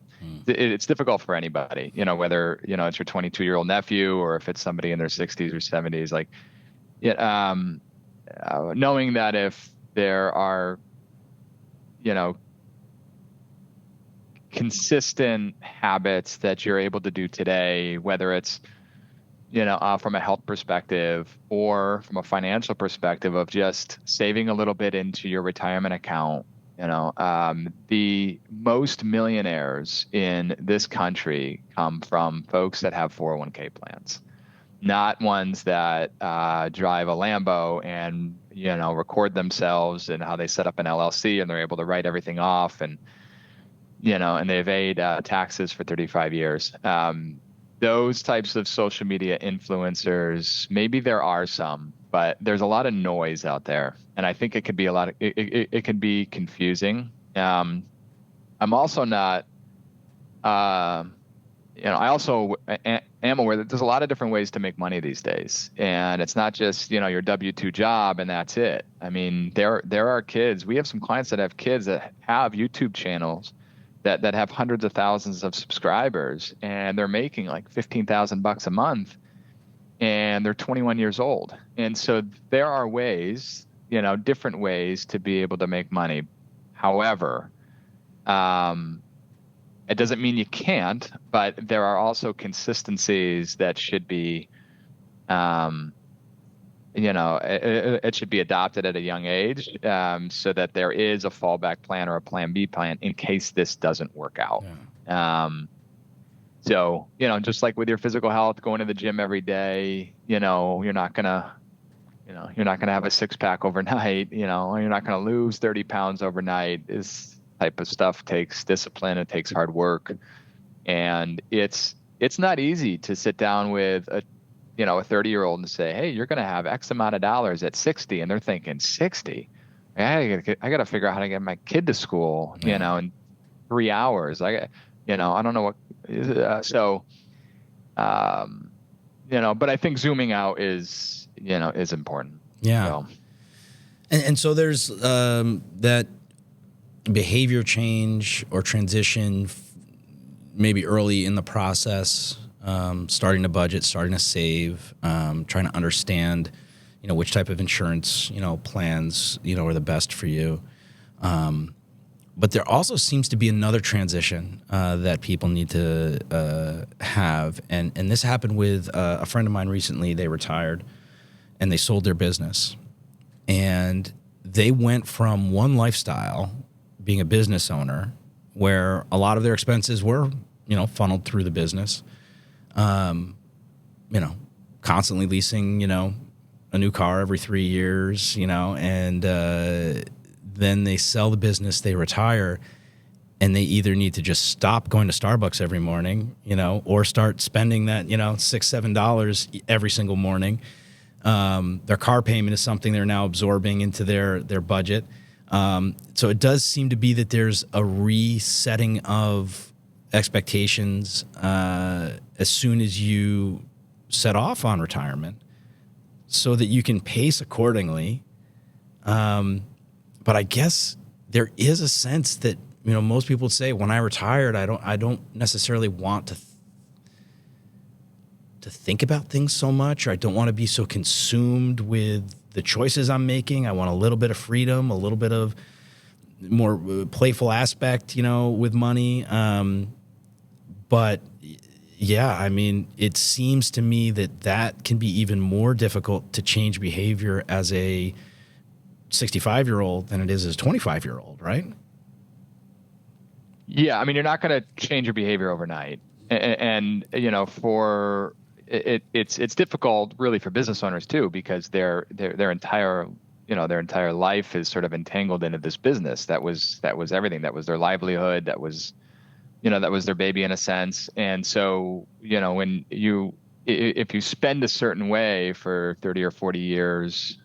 It's difficult for anybody, whether, it's your 22-year-old nephew or if it's somebody in their 60s or 70s, like, knowing that if there are, consistent habits that you're able to do today, whether it's, from a health perspective or from a financial perspective of just saving a little bit into your retirement account. The most millionaires in this country come from folks that have 401k plans, not ones that drive a Lambo and, record themselves and how they set up an LLC and they're able to write everything off. And and they evade taxes for 35 years. Those types of social media influencers, maybe there are some, but there's a lot of noise out there, and I think it could be it can be confusing. I'm also not, I also am aware that there's a lot of different ways to make money these days, and it's not just your W-2 job and that's it. I mean, there are kids. We have some clients that have kids that have YouTube channels that have hundreds of thousands of subscribers, and they're making like $15,000 a month, and they're 21 years old. And so there are ways, different ways to be able to make money. However, it doesn't mean you can't, but there are also consistencies that should be, it should be adopted at a young age, so that there is a fallback plan or a plan B plan in case this doesn't work out. Yeah. So, just like with your physical health, going to the gym every day, you're not gonna have a six pack overnight, or you're not gonna lose 30 pounds overnight. This type of stuff takes discipline. It takes hard work, and it's not easy to sit down with a 30-year-old and say, hey, you're going to have X amount of dollars at 60. And they're thinking 60. I got to figure out how to get my kid to school, in 3 hours. I don't know what, but I think zooming out is important. Yeah. So. And so there's, that behavior change or transition, maybe early in the process, starting to budget, starting to save, trying to understand, which type of insurance, plans, are the best for you. But there also seems to be another transition that people need to have. And this happened with a friend of mine recently. They retired and they sold their business. And they went from one lifestyle, being a business owner, where a lot of their expenses were, funneled through the business, constantly leasing, a new car every 3 years, and then they sell the business, they retire, and they either need to just stop going to Starbucks every morning, or start spending that, $6-7 every single morning. Their car payment is something they're now absorbing into their budget. So it does seem to be that there's a resetting of expectations as soon as you set off on retirement, so that you can pace accordingly. But I guess there is a sense that most people would say, when I retired, I don't necessarily want to think about things so much, or I don't want to be so consumed with the choices I'm making. I want a little bit of freedom, a little bit of more playful aspect, with money. But yeah, I mean, it seems to me that can be even more difficult to change behavior as a 65-year-old than it is as a 25-year-old, right? Yeah, I mean, you're not going to change your behavior overnight, and it's difficult really for business owners too, because their entire life is sort of entangled into this business that was everything. That was their livelihood. That was their baby in a sense. And so, if you spend a certain way for 30 or 40 years,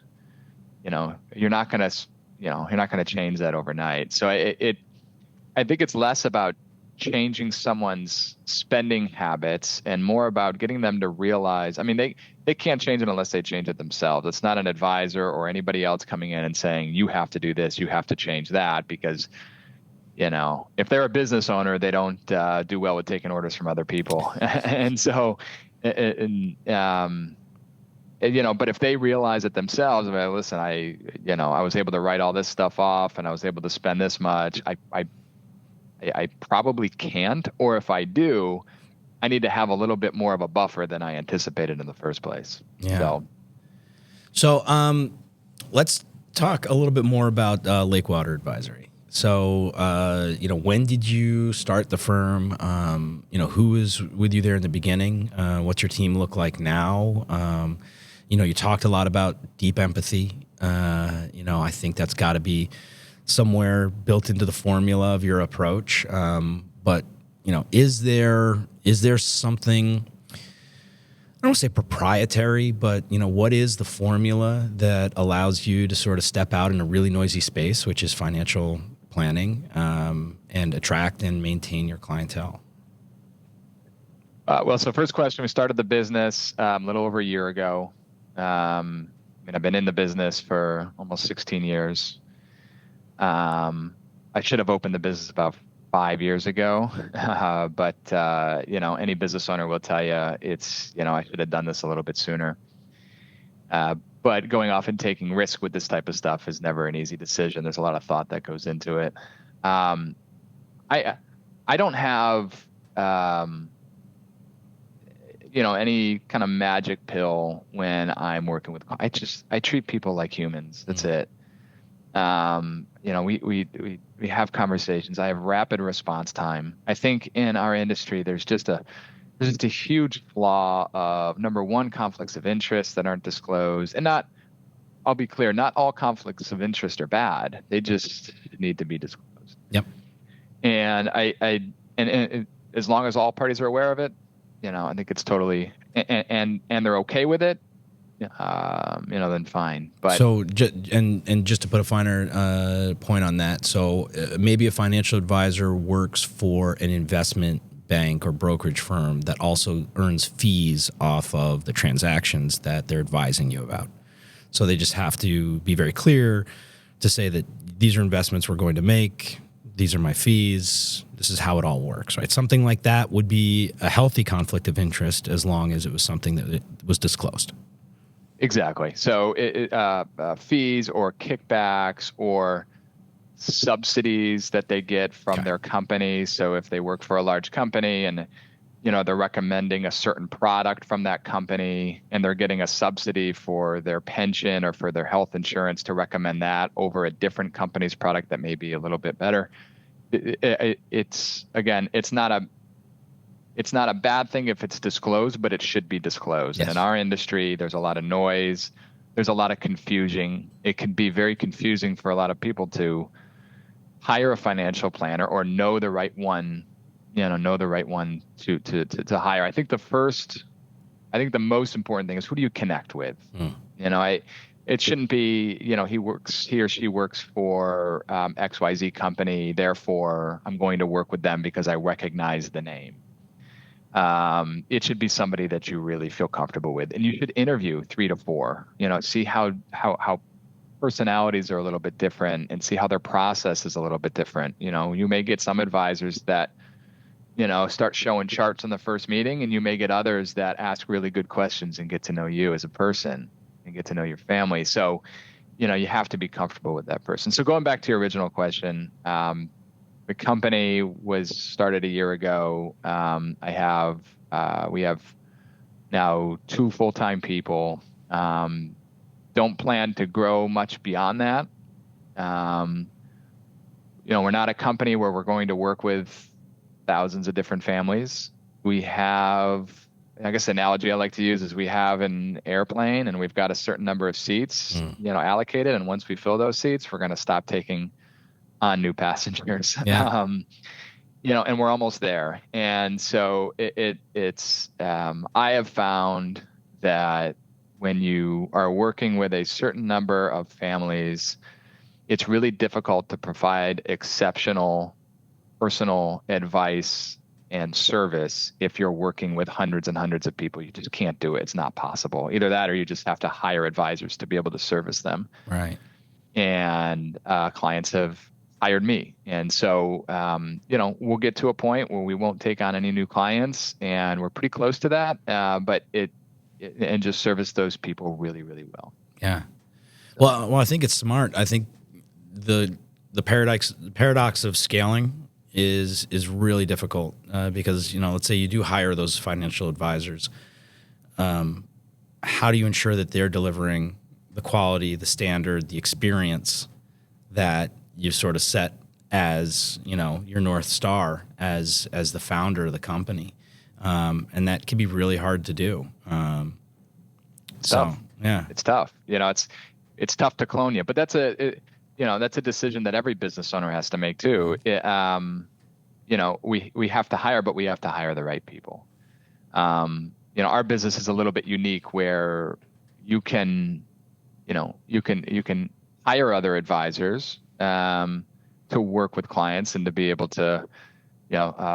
you're not going to change that overnight. So I think it's less about changing someone's spending habits and more about getting them to realize, I mean, they can't change it unless they change it themselves. It's not an advisor or anybody else coming in and saying, you have to do this, you have to change that, because if they're a business owner, they don't do well with taking orders from other people. And so, but if they realize it themselves, I mean, listen, I was able to write all this stuff off and I was able to spend this much. I probably can't, or if I do, I need to have a little bit more of a buffer than I anticipated in the first place. Yeah. So let's talk a little bit more about Lakewater Advisory. So, when did you start the firm? Who was with you there in the beginning? What's your team look like now? You talked a lot about deep empathy. I think that's got to be somewhere built into the formula of your approach. But is there something, I don't want to say proprietary, but what is the formula that allows you to sort of step out in a really noisy space, which is financial planning, and attract and maintain your clientele? So first question, we started the business a little over a year ago. I've been in the business for almost 16 years. I should have opened the business about 5 years ago, but any business owner will tell you I should have done this a little bit sooner. But going off and taking risk with this type of stuff is never an easy decision. There's a lot of thought that goes into it. I don't have any kind of magic pill when I'm working with. I treat people like humans. That's it. We have conversations. I have rapid response time. I think in our industry, there's just a huge flaw of, number one, conflicts of interest that aren't disclosed. And I'll be clear, not all conflicts of interest are bad. They just need to be disclosed. Yep. And and as long as all parties are aware of it, I think it's totally, and they're okay with it, then fine. But so, just to put a finer point on that, so maybe a financial advisor works for an investment bank or brokerage firm that also earns fees off of the transactions that they're advising you about. So they just have to be very clear to say that these are investments we're going to make. These are my fees. This is how it all works, right? Something like that would be a healthy conflict of interest as long as it was something that it was disclosed. Exactly. So fees or kickbacks or subsidies that they get from their company. So if they work for a large company and they're recommending a certain product from that company and they're getting a subsidy for their pension or for their health insurance to recommend that over a different company's product that may be a little bit better. It's not a bad thing if it's disclosed, but it should be disclosed. Yes. And in our industry, there's a lot of noise. There's a lot of confusion. It can be very confusing for a lot of people to hire a financial planner or know the right one, to hire. I think the most important thing is, who do you connect with? It shouldn't be, he or she works for XYZ company, therefore I'm going to work with them because I recognize the name. It should be somebody that you really feel comfortable with, and you should interview 3 to 4. See how personalities are a little bit different, and see how their process is a little bit different. You may get some advisors that start showing charts in the first meeting, and you may get others that ask really good questions and get to know you as a person and get to know your family. So, you have to be comfortable with that person. So going back to your original question, the company was started a year ago. We have now 2 full-time people. Don't plan to grow much beyond that. We're not a company where we're going to work with thousands of different families. We have, I guess the analogy I like to use is, we have an airplane and we've got a certain number of seats, allocated. And once we fill those seats, we're going to stop taking on new passengers. Yeah. And we're almost there. And so it's I have found that when you are working with a certain number of families, it's really difficult to provide exceptional personal advice and service if you're working with hundreds and hundreds of people. You just can't do it. It's not possible. Either that, or you just have to hire advisors to be able to service them. Right. And clients have hired me. And so, we'll get to a point where we won't take on any new clients, and we're pretty close to that. But and just service those people really, really well. Yeah. Well, I think it's smart. I think the paradox of scaling is really difficult, because, let's say you do hire those financial advisors. How do you ensure that they're delivering the quality, the standard, the experience that you've sort of set as, your North Star as the founder of the company? And that can be really hard to do. It's tough. Yeah, it's tough. It's tough to clone you, but that's that's a decision that every business owner has to make too. We have to hire, but we have to hire the right people. Our business is a little bit unique where you can, you can hire other advisors to work with clients and to be able to,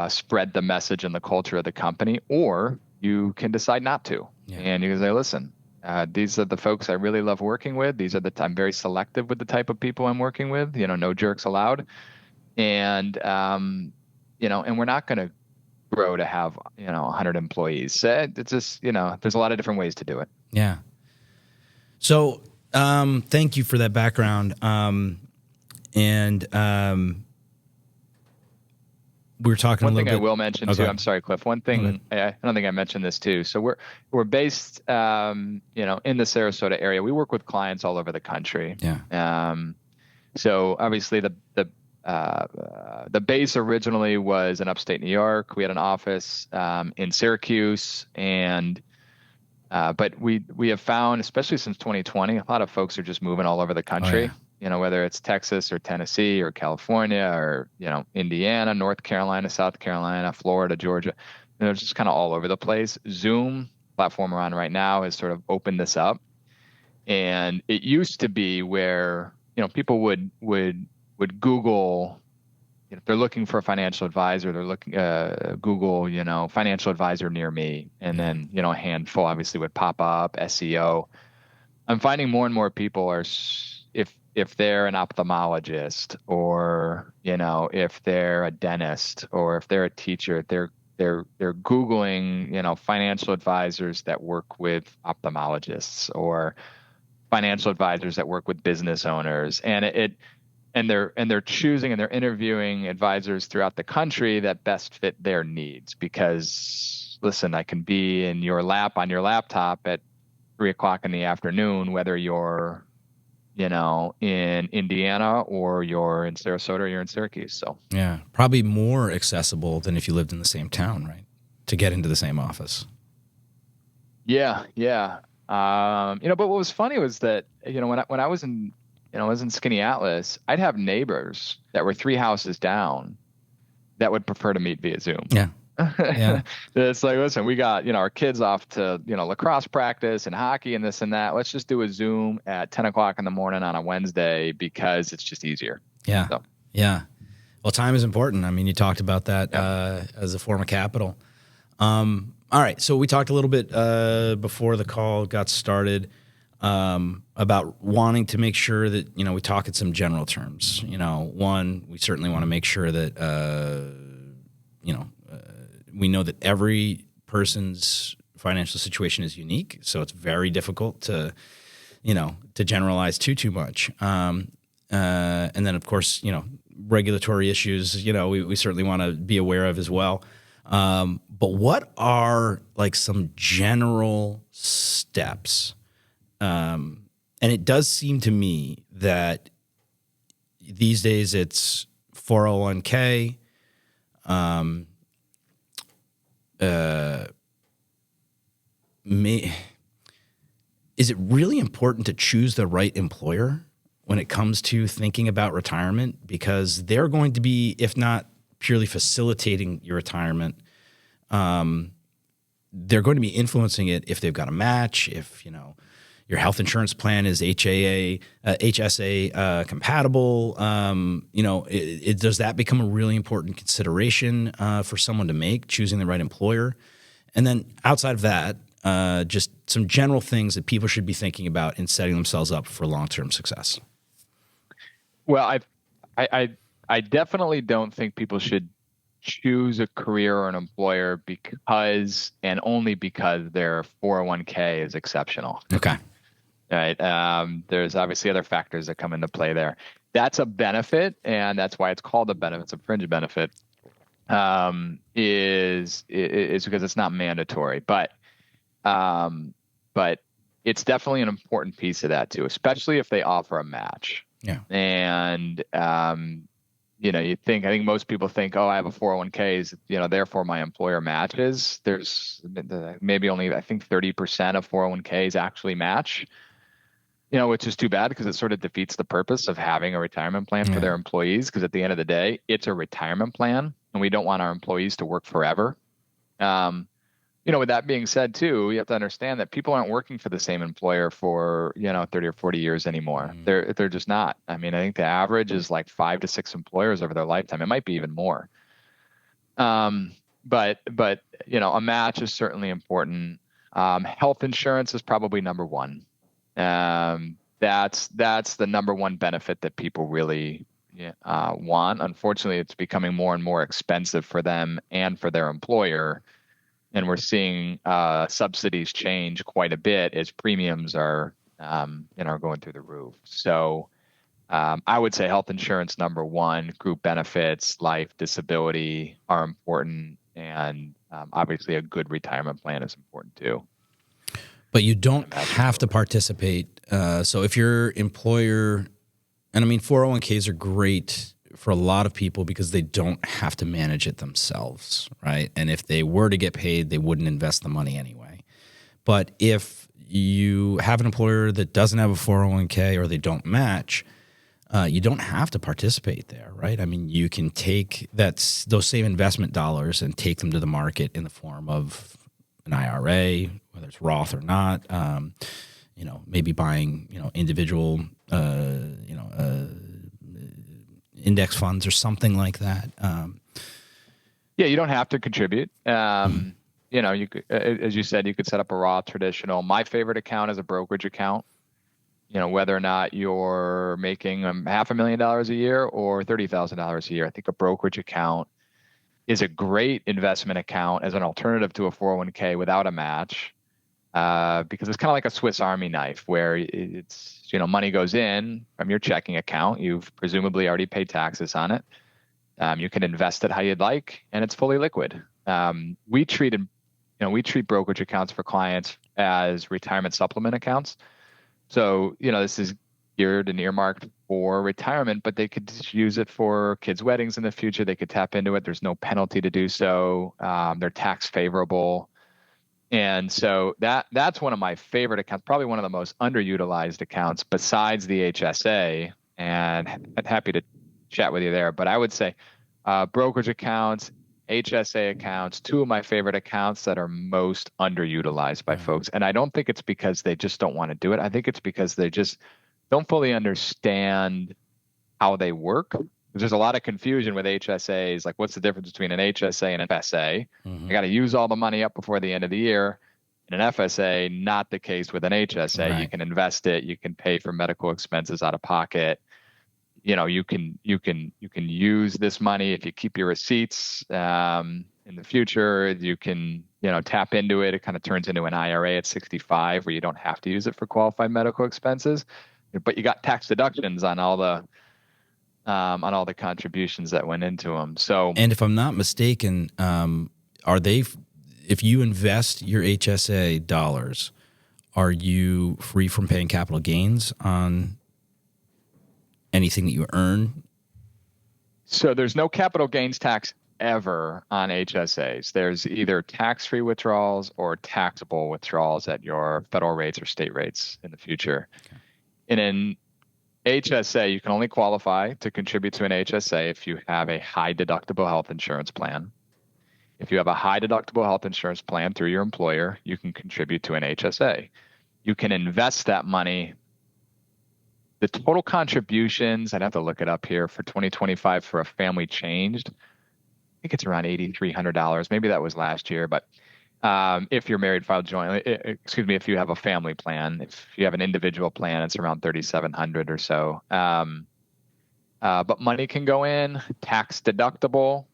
spread the message and the culture of the company, or you can decide not to. Yeah. And you can say, listen, these are the folks I really love working with. I'm very selective with the type of people I'm working with, no jerks allowed. And, and we're not going to grow to have, 100 employees. So it's just, there's a lot of different ways to do it. Yeah. So, thank you for that background. We were talking one a little thing bit. I will mention too. I'm sorry, Cliff. One thing I don't think I mentioned this too. So we're based, in the Sarasota area. We work with clients all over the country. Yeah. So obviously the base originally was in upstate New York. We had an office in Syracuse, but we have found, especially since 2020, a lot of folks are just moving all over the country. Oh, yeah. Whether it's Texas or Tennessee or California or, Indiana, North Carolina, South Carolina, Florida, Georgia, just kind of all over the place. Zoom platform we're on right now has sort of opened this up. And it used to be where, people would Google, if they're looking for a financial advisor, they're looking, Google, financial advisor near me. And then, a handful obviously would pop up, SEO. I'm finding more and more people are, if they're an ophthalmologist or, if they're a dentist or if they're a teacher, they're Googling, financial advisors that work with ophthalmologists or financial advisors that work with business owners. And they're choosing and they're interviewing advisors throughout the country that best fit their needs. Because listen, I can be in your lap on your laptop at 3:00 in the afternoon, whether you're, in Indiana or you're in Sarasota or you're in Syracuse. So yeah, probably more accessible than if you lived in the same town, right? To get into the same office. Yeah. But what was funny was that, when I was in, I was in Skinny Atlas, I'd have neighbors that were 3 houses down that would prefer to meet via Zoom. Yeah. Yeah. It's like, listen, we got, our kids off to, lacrosse practice and hockey and this and that. Let's just do a Zoom at 10:00 in the morning on a Wednesday because it's just easier. Yeah. So. Yeah. Well, time is important. I mean, you talked about that as a form of capital. All right. So we talked a little bit before the call got started about wanting to make sure that, we talk in some general terms. One, we certainly want to make sure that, we know that every person's financial situation is unique, so it's very difficult to generalize too much. And then, of course, regulatory issues, we certainly want to be aware of as well. But what are like some general steps? And it does seem to me that these days it's 401k. Is it really important to choose the right employer when it comes to thinking about retirement? Because they're going to be, if not purely facilitating your retirement, they're going to be influencing it if they've got a match, if, your health insurance plan is HSA compatible. Does that become a really important consideration for someone to make, choosing the right employer? And then outside of that, just some general things that people should be thinking about in setting themselves up for long-term success. Well, I definitely don't think people should choose a career or an employer because and only because their 401k is exceptional. Okay. Right. There's obviously other factors that come into play there. That's a benefit, and that's why it's called a benefit. It's a fringe benefit. Is because it's not mandatory, but it's definitely an important piece of that too, especially if they offer a match. Yeah. And I think most people think, oh, I have a 401k, therefore my employer matches. There's maybe only, I think 30% of 401ks actually match. which is too bad because it sort of defeats the purpose of having a retirement plan for Yeah. their employees. Because at the end of the day, it's a retirement plan, and we don't want our employees to work forever. With that being said, too, you have to understand that people aren't working for the same employer for 30 or 40 years anymore. They're just not. I mean, I think the average is like 5 to 6 employers over their lifetime. It might be even more. But a match is certainly important. Health insurance is probably number one. That's the number one benefit that people really want. Unfortunately, it's becoming more and more expensive for them and for their employer. And we're seeing subsidies change quite a bit as premiums are going through the roof. So I would say health insurance number one, group benefits, life, disability are important, and obviously a good retirement plan is important too. But you don't have to participate. So if your employer, and I mean 401ks are great for a lot of people because they don't have to manage it themselves, right? And if they were to get paid, they wouldn't invest the money anyway. But if you have an employer that doesn't have a 401k or they don't match, you don't have to participate there, right? I mean, you can take those same investment dollars and take them to the market in the form of an IRA, whether it's Roth or not. Maybe buying individual index funds or something like that. You don't have to contribute. You could, as you said, you could set up a Roth traditional. My favorite account is a brokerage account. Whether or not you're making $500,000 a year or $30,000 a year, I think a brokerage account is a great investment account as an alternative to a 401k without a match, because it's kind of like a Swiss Army knife where it's, money goes in from your checking account. You've presumably already paid taxes on it. You can invest it how you'd like, and it's fully liquid. We treat brokerage accounts for clients as retirement supplement accounts. So, this is geared and earmarked for retirement, but they could use it for kids' weddings in the future. They could tap into it. There's no penalty to do so. They're tax favorable. And so that's one of my favorite accounts, probably one of the most underutilized accounts besides the HSA. And I'm happy to chat with you there. But I would say brokerage accounts, HSA accounts, two of my favorite accounts that are most underutilized by folks. And I don't think it's because they just don't want to do it. I think it's because they just don't fully understand how they work. There's a lot of confusion with HSAs. Like, what's the difference between an HSA and an FSA? I got to use all the money up before the end of the year. In an FSA, not the case with an HSA. Right. You can invest it. You can pay for medical expenses out of pocket. You can use this money if you keep your receipts in the future. You can, tap into it. It kind of turns into an IRA at 65 where you don't have to use it for qualified medical expenses, but you got tax deductions on all the contributions that went into them. So, and if I'm not mistaken, if you invest your HSA dollars, are you free from paying capital gains on anything that you earn? So there's no capital gains tax ever on HSAs. There's either tax-free withdrawals or taxable withdrawals at your federal rates or state rates in the future. Okay. In an HSA, you can only qualify to contribute to an HSA if you have a high deductible health insurance plan. If you have a high deductible health insurance plan through your employer, you can contribute to an HSA. You can invest that money. The total contributions, I'd have to look it up here, for 2025 for a family changed. I think it's around $8,300. Maybe that was last year, but if you're married, filed jointly, if you have a family plan, if you have an individual plan, it's around $3,700 or so. But money can go in, tax deductible,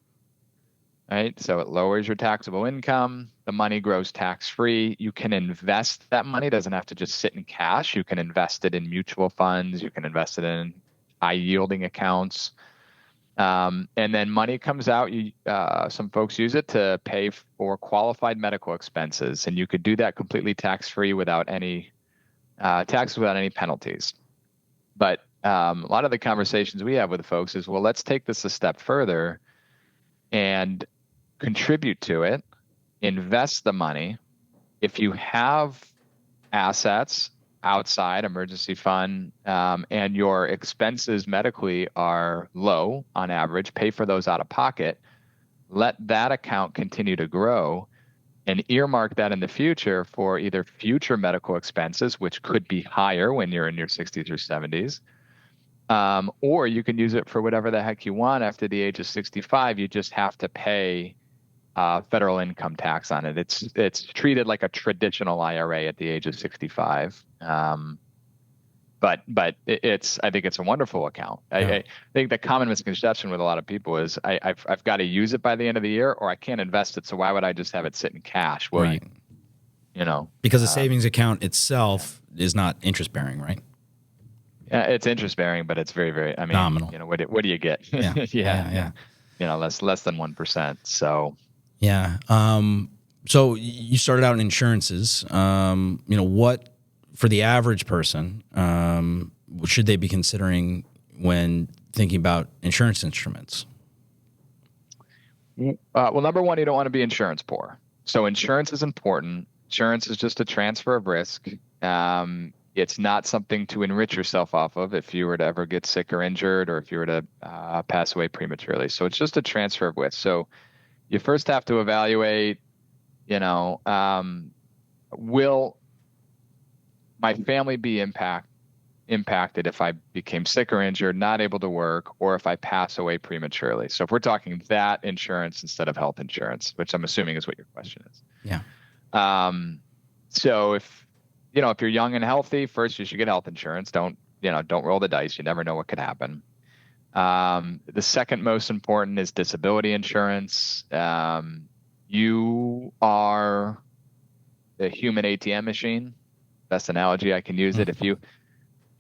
right? So it lowers your taxable income. The money grows tax-free. You can invest that money. It doesn't have to just sit in cash. You can invest it in mutual funds. You can invest it in high-yielding accounts. And then money comes out. Some folks use it to pay for qualified medical expenses, and you could do that completely tax-free without any taxes, without any penalties. But a lot of the conversations we have with folks is, well, let's take this a step further and contribute to it, invest the money. If you have assets, outside emergency fund, and your expenses medically are low on average, pay for those out of pocket, let that account continue to grow and earmark that in the future for either future medical expenses, which could be higher when you're in your 60s or 70s, or you can use it for whatever the heck you want after the age of 65. You just have to pay federal income tax on it. It's treated like a traditional IRA at the age of 65. But I think it's a wonderful account. Yeah. I think the common misconception with a lot of people is I've got to use it by the end of the year, or I can't invest it. So why would I just have it sit in cash? Well, right. Because the savings account itself is not interest bearing, right? Yeah, it's interest bearing, but it's very, very. I mean, nominal. What do you get? Yeah. Less than 1%. So yeah. So you started out in insurances. What for the average person should they be considering when thinking about insurance instruments? Well, number one, you don't want to be insurance poor. So insurance is important. Insurance is just a transfer of risk. It's not something to enrich yourself off of if you were to ever get sick or injured, or if you were to pass away prematurely. So it's just a transfer of risk. So you first have to evaluate, will my family be impacted if I became sick or injured, not able to work, or if I pass away prematurely? So if we're talking that insurance instead of health insurance, which I'm assuming is what your question is. Yeah. So if you're young and healthy, first you should get health insurance. Don't roll the dice. You never know what could happen. The second most important is disability insurance. You are the human ATM machine. Best analogy I can use it. If you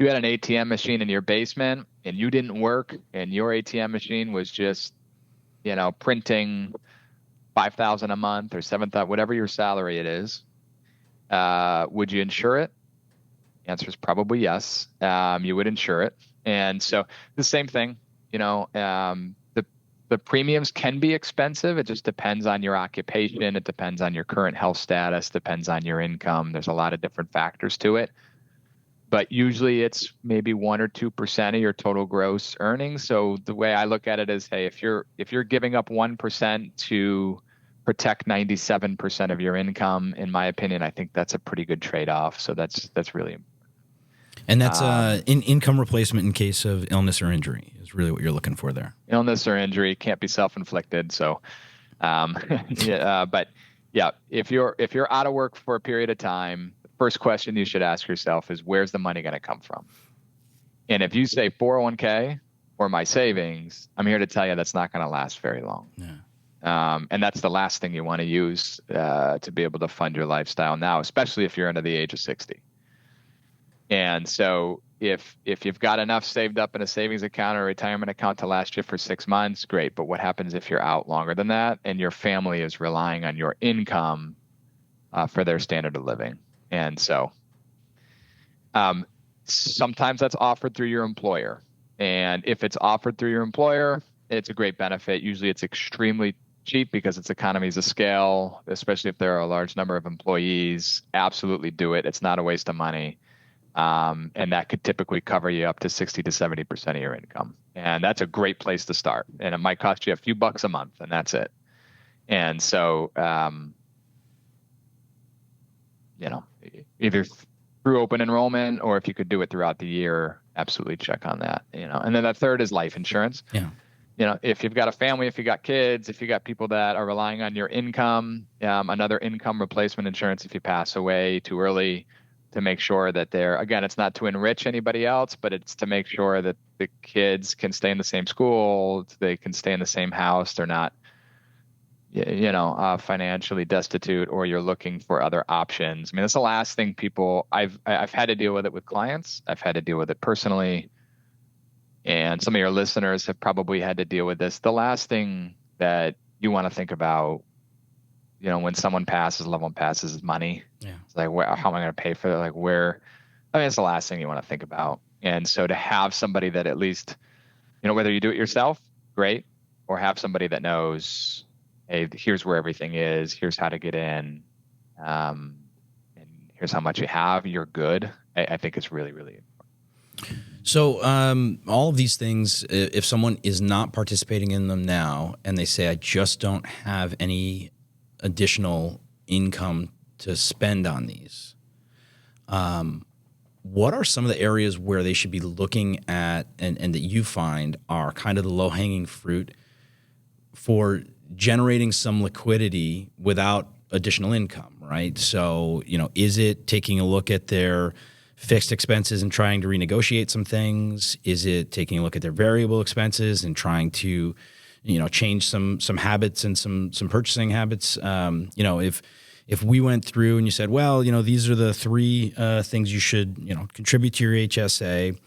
had an ATM machine in your basement and you didn't work, and your ATM machine was just, printing $5,000 a month or $7,000, whatever your salary it is, would you insure it? The answer is probably yes. You would insure it. And so the same thing, the premiums can be expensive. It just depends on your occupation. It depends on your current health status, depends on your income. There's a lot of different factors to it. But usually it's maybe 1 or 2% of your total gross earnings. So the way I look at it is, hey, if you're giving up 1% to protect 97% of your income, in my opinion, I think that's a pretty good trade-off. So that's really important. And that's income replacement in case of illness or injury is really what you're looking for there. Illness or injury can't be self-inflicted. So, but yeah, if you're out of work for a period of time, the first question you should ask yourself is, where's the money going to come from? And if you say 401k or my savings, I'm here to tell you that's not going to last very long. Yeah. And that's the last thing you want to use to be able to fund your lifestyle now, especially if you're under the age of 60. And so if you've got enough saved up in a savings account or a retirement account to last you for 6 months, great. But what happens if you're out longer than that and your family is relying on your income for their standard of living? And so sometimes that's offered through your employer. And if it's offered through your employer, it's a great benefit. Usually it's extremely cheap because it's economies of scale, especially if there are a large number of employees. Absolutely do it. It's not a waste of money. And that could typically cover you up to 60 to 70% of your income. And that's a great place to start. And it might cost you a few bucks a month, and that's it. And so, either through open enrollment, or if you could do it throughout the year, absolutely check on that. And then the third is life insurance. Yeah. If you've got a family, if you got kids, if you got people that are relying on your income, another income replacement insurance if you pass away too early, to make sure that again, it's not to enrich anybody else, but it's to make sure that the kids can stay in the same school, they can stay in the same house, they're not, financially destitute, or you're looking for other options. I mean, that's the last thing I've had to deal with it with clients. I've had to deal with it personally. And some of your listeners have probably had to deal with this. The last thing that you want to think about, when someone passes, a loved one passes, is money. Yeah. It's like, how am I going to pay for it? Like, where? I mean, it's the last thing you want to think about. And so to have somebody that at least, whether you do it yourself, great, or have somebody that knows, hey, here's where everything is, here's how to get in, and here's how much you have, you're good, I think it's really, really important. So all of these things, if someone is not participating in them now and they say, I just don't have any additional income to spend on these, what are some of the areas where they should be looking at and that you find are kind of the low-hanging fruit for generating some liquidity without additional income, right? So, is it taking a look at their fixed expenses and trying to renegotiate some things? Is it taking a look at their variable expenses and trying to, change some habits and some purchasing habits? If we went through and you said, well, these are the three things you should, contribute to your HSA,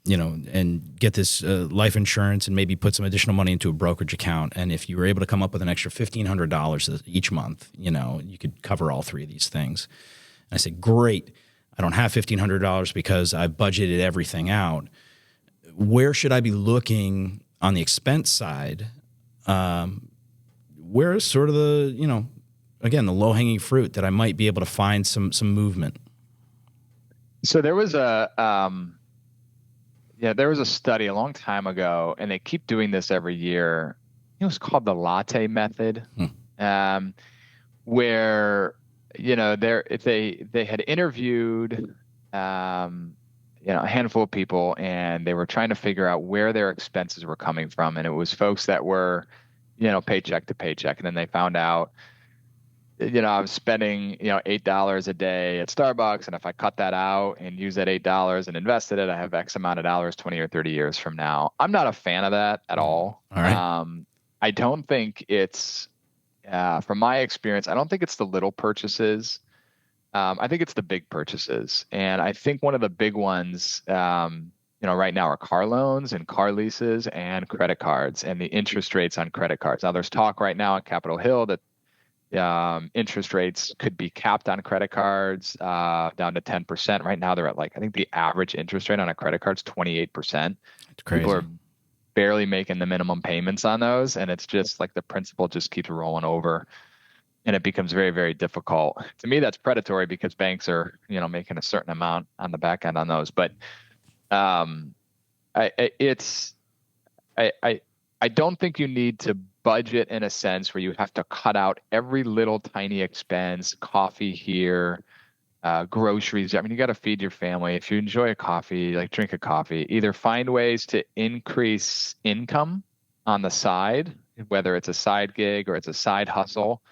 and get this life insurance and maybe put some additional money into a brokerage account. And if you were able to come up with an extra $1,500 each month, you could cover all three of these things. And I said, great. I don't have $1,500 because I've budgeted everything out. Where should I be looking on the expense side? Where is sort of the, again, the low-hanging fruit that I might be able to find some movement? So there was there was a study a long time ago, and they keep doing this every year. It was called the latte method, where they had interviewed a handful of people, and they were trying to figure out where their expenses were coming from, and it was folks that were paycheck to paycheck, and then they found out I was spending, $8 a day at Starbucks. And if I cut that out and use that $8 and invested it, I have X amount of dollars 20 or 30 years from now. I'm not a fan of that at all. All right. I don't think it's, from my experience, I don't think it's the little purchases. I think it's the big purchases. And I think one of the big ones, right now are car loans and car leases and credit cards and the interest rates on credit cards. Now there's talk right now at Capitol Hill that interest rates could be capped on credit cards down to 10%. Right now, they're at I think the average interest rate on a credit card is 28%. It's crazy. People are barely making the minimum payments on those. And it's just the principal just keeps rolling over. And it becomes very, very difficult. To me, that's predatory because banks are, making a certain amount on the back end on those. But I don't think you need to budget in a sense where you have to cut out every little tiny expense, coffee here, groceries. I mean, you got to feed your family. If you enjoy a coffee, drink a coffee. Either find ways to increase income on the side, whether it's a side gig or it's a side hustle,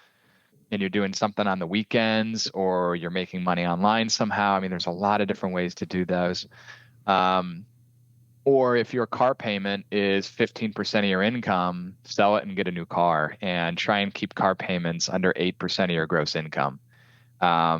and you're doing something on the weekends or you're making money online somehow. I mean, there's a lot of different ways to do those. Or if your car payment is 15% of your income, sell it and get a new car and try and keep car payments under 8% of your gross income. I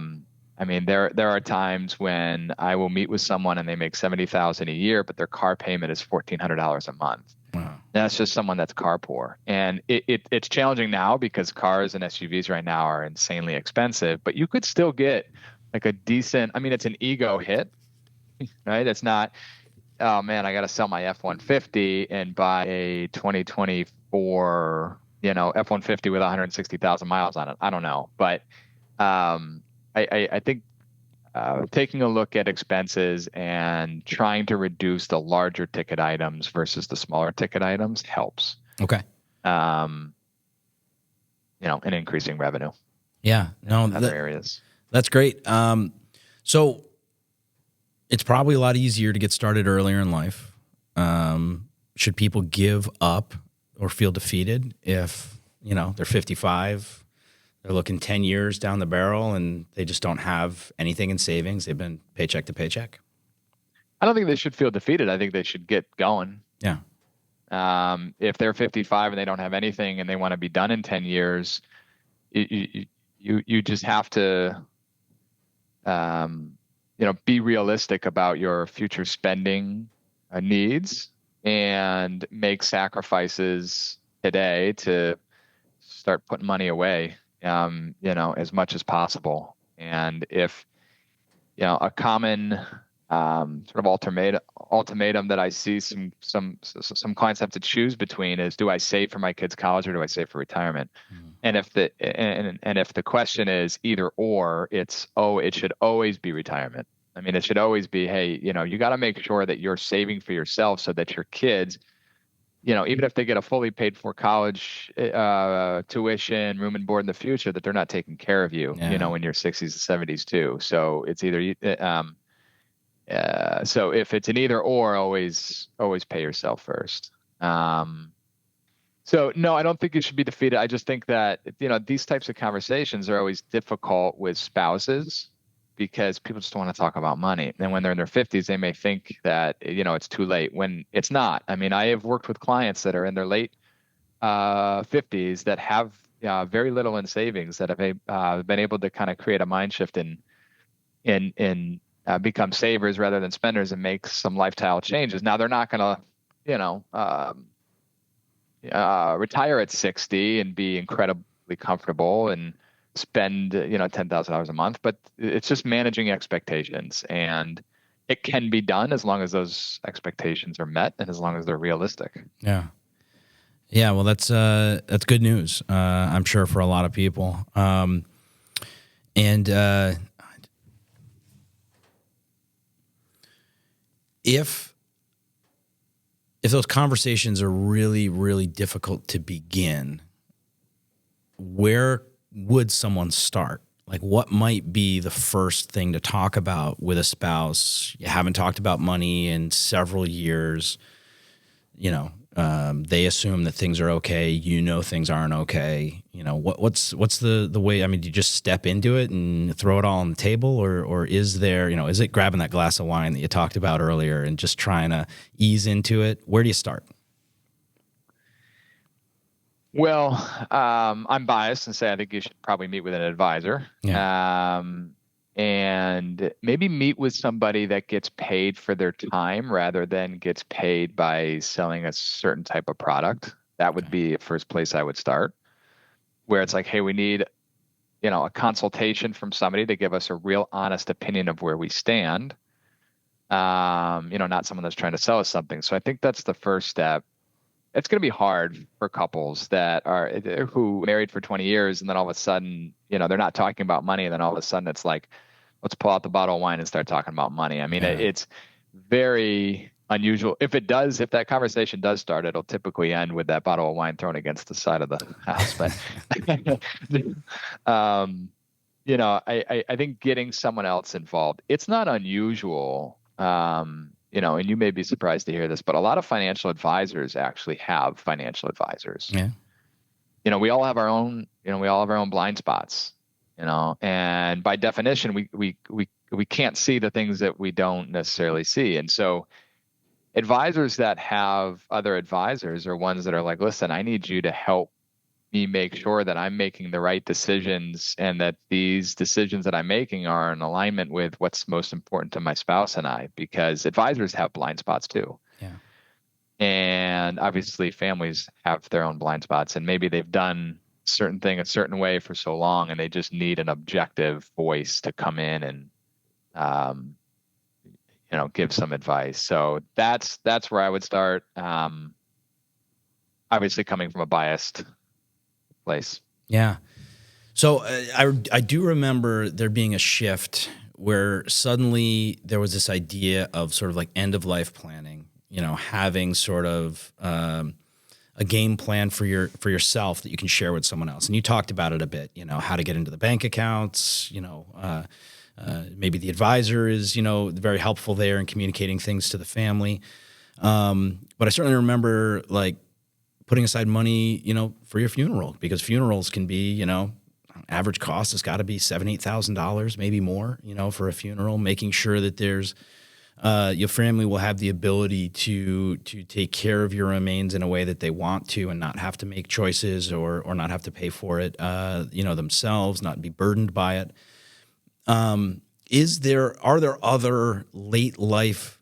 mean, there are times when I will meet with someone and they make $70,000 a year, but their car payment is $1,400 a month. Wow. That's just someone that's car poor. And it's challenging now because cars and SUVs right now are insanely expensive, but you could still get a decent, I mean, it's an ego hit, right? It's not, oh man, I got to sell my F-150 and buy a 2024, F-150 with 160,000 miles on it. I don't know. But I think taking a look at expenses and trying to reduce the larger ticket items versus the smaller ticket items helps. Okay. And increasing revenue. Yeah. No, in other areas. That's great. So it's probably a lot easier to get started earlier in life. Should people give up or feel defeated if, they're 55, they're looking 10 years down the barrel and they just don't have anything in savings? They've been paycheck to paycheck. I don't think they should feel defeated. I think they should get going. Yeah. If they're 55 and they don't have anything and they want to be done in 10 years, you just have to, be realistic about your future spending needs and make sacrifices today to start putting money away, as much as possible. And if, a common sort of ultimatum that I see some clients have to choose between is, do I save for my kids' college or do I save for retirement? and if the question is either or, it should always be retirement. I mean, it should always be, hey, you got to make sure that you're saving for yourself so that your kids, even if they get a fully paid for college tuition, room and board in the future, that they're not taking care of you, Yeah. in your 60s and 70s too. So it's either so if it's an either or, always pay yourself first. So no, I don't think you should be defeated. I just think that, these types of conversations are always difficult with spouses because people just don't want to talk about money. And when they're in their 50s, they may think that, it's too late when it's not. I mean, I have worked with clients that are in their late 50s that have very little in savings, that have been able to kind of create a mind shift in become savers rather than spenders and make some lifestyle changes. Now they're not going to, retire at 60 and be incredibly comfortable and spend, $10,000 a month, but it's just managing expectations, and it can be done as long as those expectations are met and as long as they're realistic. Yeah. Yeah. Well, that's good news. I'm sure for a lot of people. And if those conversations are really, really difficult to begin, where would someone start? Like, what might be the first thing to talk about with a spouse? You haven't talked about money in several years. They assume that things are okay. Things aren't okay. What's the way? I mean, do you just step into it and throw it all on the table, or is there, is it grabbing that glass of wine that you talked about earlier and just trying to ease into it? Where do you start? Well, I'm biased and say I think you should probably meet with an advisor. Yeah. And maybe meet with somebody that gets paid for their time rather than gets paid by selling a certain type of product. That would be the first place I would start, where it's like, hey, we need, a consultation from somebody to give us a real honest opinion of where we stand. Not someone that's trying to sell us something. So I think that's the first step. It's going to be hard for couples who married for 20 years and then all of a sudden, they're not talking about money. And then all of a sudden it's like, let's pull out the bottle of wine and start talking about money. I mean, It's very unusual. If that conversation does start, it'll typically end with that bottle of wine thrown against the side of the house. But, I think getting someone else involved, it's not unusual. And you may be surprised to hear this, but a lot of financial advisors actually have financial advisors. Yeah. We all have our own blind spots, and by definition, we can't see the things that we don't necessarily see. And so advisors that have other advisors are ones that are like, listen, I need you to help me make sure that I'm making the right decisions and that these decisions that I'm making are in alignment with what's most important to my spouse and I, because advisors have blind spots too. Yeah. And obviously families have their own blind spots, and maybe they've done certain thing a certain way for so long and they just need an objective voice to come in and, give some advice. So that's where I would start. Obviously coming from a biased place. Yeah. So I do remember there being a shift where suddenly there was this idea of sort of like end of life planning, having sort of a game plan for yourself that you can share with someone else. And you talked about it a bit, how to get into the bank accounts, maybe the advisor is, very helpful there in communicating things to the family. But I certainly remember like putting aside money, for your funeral, because funerals can be, average cost has got to be $7,000, $8,000, maybe more, for a funeral, making sure that there's, your family will have the ability to take care of your remains in a way that they want to and not have to make choices or not have to pay for it, themselves, not be burdened by it. Are there other late life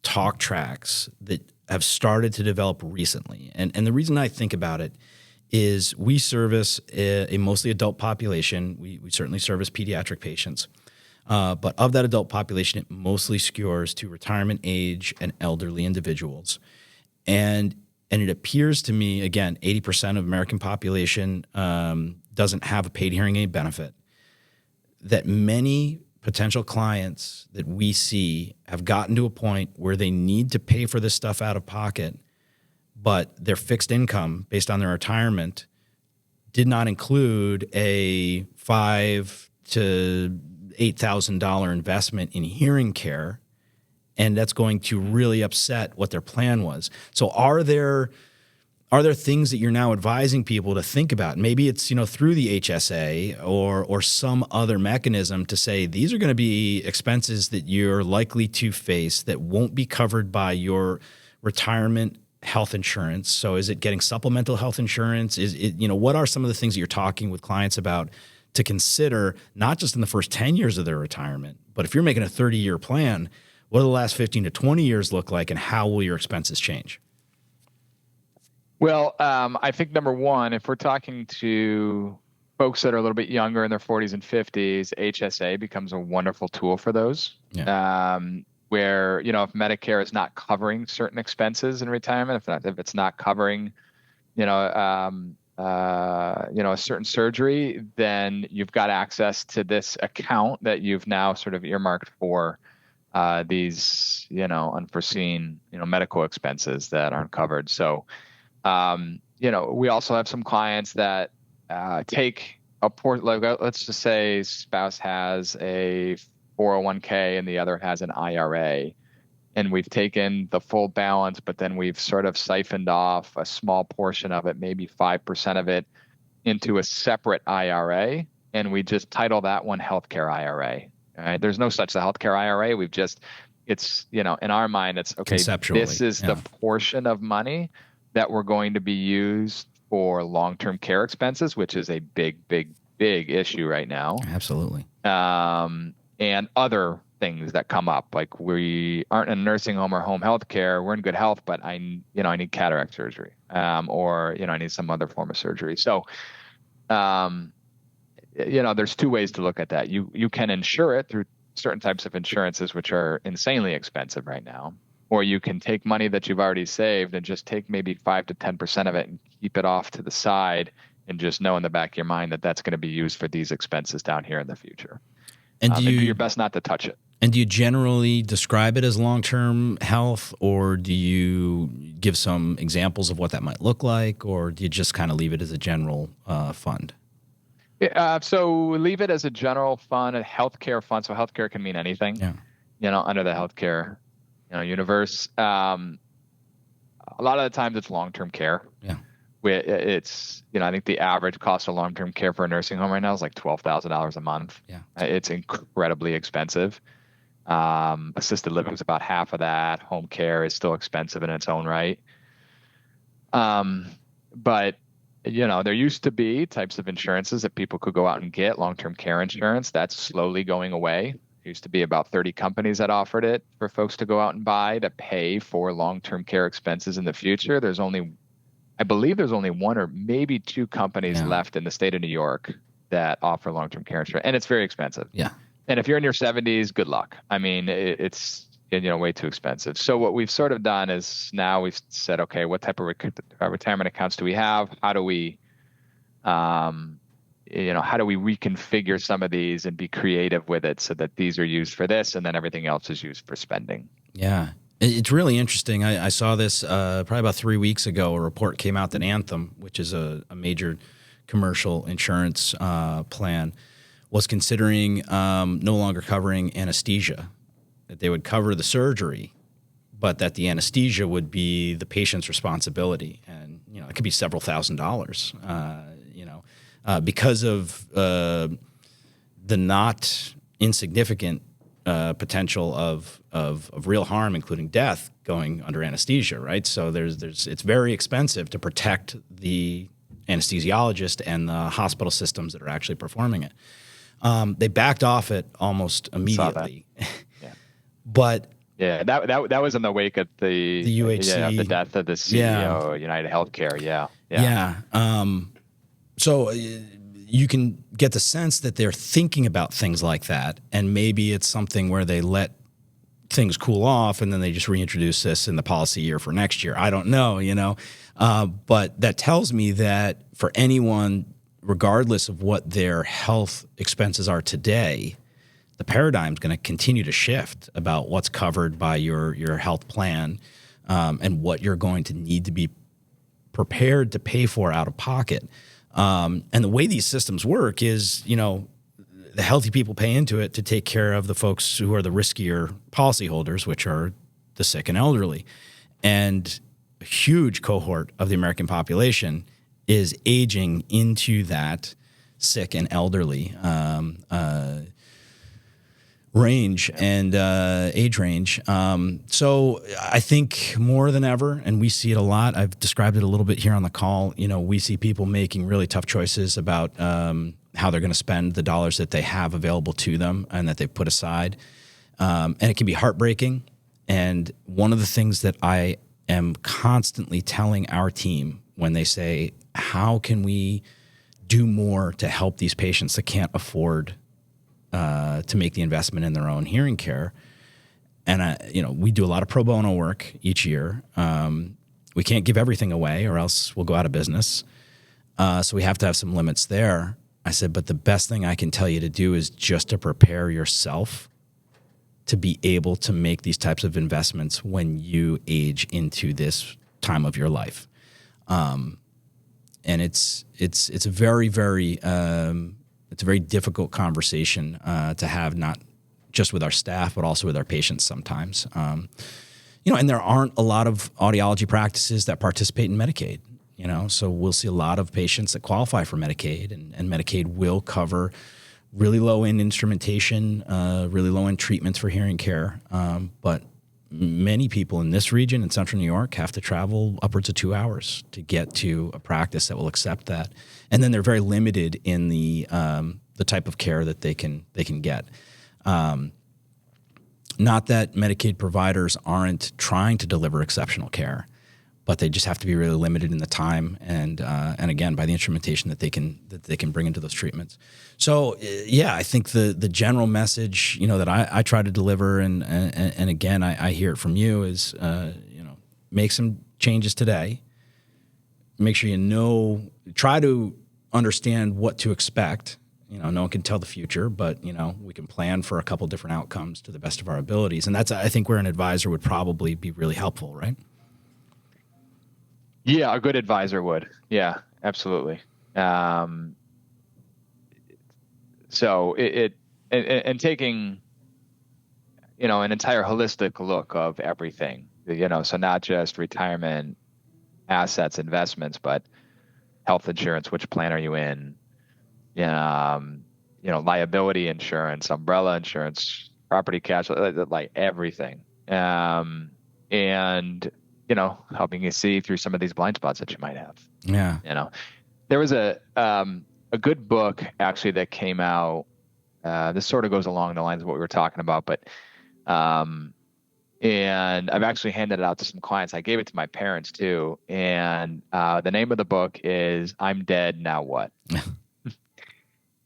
talk tracks that have started to develop recently? And the reason I think about it is we service a mostly adult population. We certainly service pediatric patients. But of that adult population, it mostly skews to retirement age and elderly individuals. And and it appears to me, again, 80% of American population doesn't have a paid hearing aid benefit, that many potential clients that we see have gotten to a point where they need to pay for this stuff out of pocket, but their fixed income based on their retirement did not include a $5,000 to $8,000 investment in hearing care, and that's going to really upset what their plan was. So are there things that you're now advising people to think about? Maybe it's, through the HSA or some other mechanism to say these are going to be expenses that you're likely to face that won't be covered by your retirement health insurance. So is it getting supplemental health insurance? Is it, what are some of the things that you're talking with clients about to consider, not just in the first 10 years of their retirement, but if you're making a 30-year plan, what do the last 15 to 20 years look like, and how will your expenses change? Well, I think number one, if we're talking to folks that are a little bit younger in their 40s and 50s, HSA becomes a wonderful tool for those. Yeah. Where, if Medicare is not covering certain expenses in retirement, if it's not covering, a certain surgery, then you've got access to this account that you've now sort of earmarked for these, unforeseen, medical expenses that aren't covered. So, we also have some clients that take a portion, like let's just say spouse has a 401k and the other has an IRA, and we've taken the full balance, but then we've sort of siphoned off a small portion of it, maybe 5% of it, into a separate IRA, and we just title that one healthcare IRA. All right? There's no such a healthcare IRA. It's in our mind, it's okay. This is the portion of money that we're going to be used for long-term care expenses, which is a big, big, big issue right now. Absolutely. And other things that come up, like we aren't in a nursing home or home health care. We're in good health, but I need cataract surgery, or I need some other form of surgery. So, there's two ways to look at that. You can insure it through certain types of insurances, which are insanely expensive right now, or you can take money that you've already saved and just take maybe 5 to 10% of it and keep it off to the side, and just know in the back of your mind that that's going to be used for these expenses down here in the future. And do your best not to touch it. And do you generally describe it as long-term health, or do you give some examples of what that might look like, or do you just kind of leave it as a general fund? So leave it as a general fund, a healthcare fund. So healthcare can mean anything, under the healthcare, universe. A lot of the times it's long-term care. Yeah. It's, I think the average cost of long-term care for a nursing home right now is like $12,000 a month. Yeah. It's incredibly expensive. Assisted living is about half of that. Home care is still expensive in its own right. But there used to be types of insurances that people could go out and get, long-term care insurance. That's slowly going away. There used to be about 30 companies that offered it for folks to go out and buy to pay for long-term care expenses in the future. I believe there's only one or maybe two companies left in the state of New York that offer long-term care insurance, and it's very expensive. Yeah. And if you're in your 70s, good luck. I mean, it's way too expensive. So what we've sort of done is now we've said, okay, what type of retirement accounts do we have? How do we, reconfigure some of these and be creative with it so that these are used for this, and then everything else is used for spending? Yeah. It's really interesting. I saw this probably about 3 weeks ago. A report came out that Anthem, which is a major commercial insurance plan, was considering no longer covering anesthesia, that they would cover the surgery, but that the anesthesia would be the patient's responsibility. And, it could be several $1,000s, because of the not insignificant potential of real harm, including death, going under anesthesia, right? So it's very expensive to protect the anesthesiologist and the hospital systems that are actually performing it. They backed off it almost immediately. Yeah. But that was in the wake of the UHC, the death of the CEO of United Healthcare. Yeah. So you can get the sense that they're thinking about things like that, and maybe it's something where they let things cool off and then they just reintroduce this in the policy year for next year. I don't know, but that tells me that for anyone, regardless of what their health expenses are today, the paradigm is going to continue to shift about what's covered by your health plan, and what you're going to need to be prepared to pay for out of pocket. And the way these systems work is, the healthy people pay into it to take care of the folks who are the riskier policyholders, which are the sick and elderly. And a huge cohort of the American population is aging into that sick and elderly range and age range. So I think more than ever, and we see it a lot, I've described it a little bit here on the call, we see people making really tough choices about how they're going to spend the dollars that they have available to them and that they've put aside. And it can be heartbreaking. And one of the things that I am constantly telling our team when they say, how can we do more to help these patients that can't afford to make the investment in their own hearing care? And, we do a lot of pro bono work each year. We can't give everything away or else we'll go out of business. So we have to have some limits there. I said, but the best thing I can tell you to do is just to prepare yourself to be able to make these types of investments when you age into this time of your life. And it's a very, very, it's a very difficult conversation to have, not just with our staff, but also with our patients sometimes. And there aren't a lot of audiology practices that participate in Medicaid. So we'll see a lot of patients that qualify for Medicaid, and Medicaid will cover really low-end instrumentation, really low-end treatments for hearing care. But many people in this region in Central New York have to travel upwards of 2 hours to get to a practice that will accept that. And then they're very limited in the type of care that they can get. Not that Medicaid providers aren't trying to deliver exceptional care, but they just have to be really limited in the time and again by the instrumentation that they can bring into those treatments. So I think the general message that I try to deliver and again I hear it from you is make some changes today. Make sure try to understand what to expect. No one can tell the future, but we can plan for a couple different outcomes to the best of our abilities, and that's I think where an advisor would probably be really helpful, right? Yeah, a good advisor would. Yeah, absolutely. So and taking, an entire holistic look of everything, so not just retirement assets, investments, but health insurance, which plan are you in? Liability insurance, umbrella insurance, property casualty, like everything. And helping you see through some of these blind spots that you might have. Yeah. There was a good book actually that came out. This sort of goes along the lines of what we were talking about, but and I've actually handed it out to some clients. I gave it to my parents too. And the name of the book is "I'm Dead, Now What?"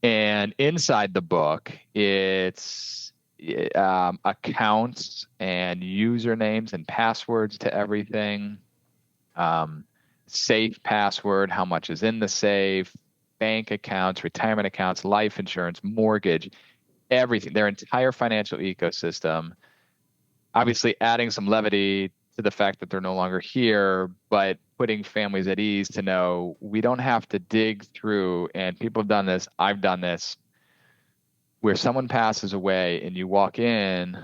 And inside the book, it's accounts and usernames and passwords to everything. Safe password, how much is in the safe, bank accounts, retirement accounts, life insurance, mortgage, everything, their entire financial ecosystem. Obviously adding some levity to the fact that they're no longer here, but putting families at ease to know we don't have to dig through, and people have done this, I've done this, where someone passes away and you walk in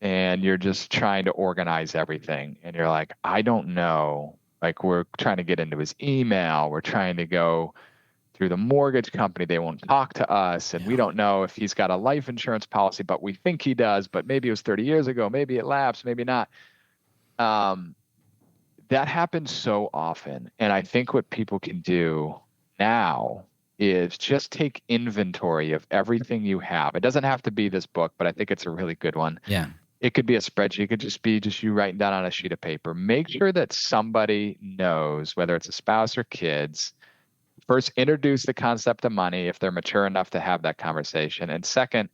and you're just trying to organize everything. And you're like, I don't know. Like, we're trying to get into his email. We're trying to go through the mortgage company. They won't talk to us. And we don't know if he's got a life insurance policy, but we think he does. But maybe it was 30 years ago. Maybe it lapsed. Maybe not. That happens so often. And I think what people can do now is just take inventory of everything you have. It doesn't have to be this book, but I think it's a really good one. Yeah. It could be a spreadsheet. It could just be you writing down on a sheet of paper. Make sure that somebody knows, whether it's a spouse or kids. First, introduce the concept of money if they're mature enough to have that conversation. And second,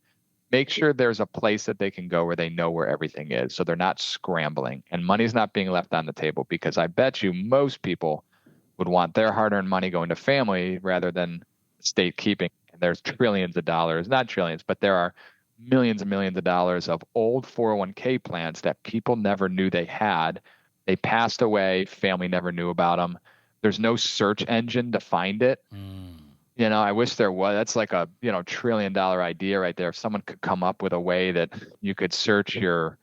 make sure there's a place that they can go where they know where everything is, so they're not scrambling and money's not being left on the table, because I bet you most people would want their hard-earned money going to family rather than state keeping. And there's trillions of dollars, not trillions, but there are millions and millions of dollars of old 401k plans that people never knew they had. They passed away, family never knew about them. There's no search engine to find it. I wish there was. That's like a, $1 trillion idea right there. If someone could come up with a way that you could search your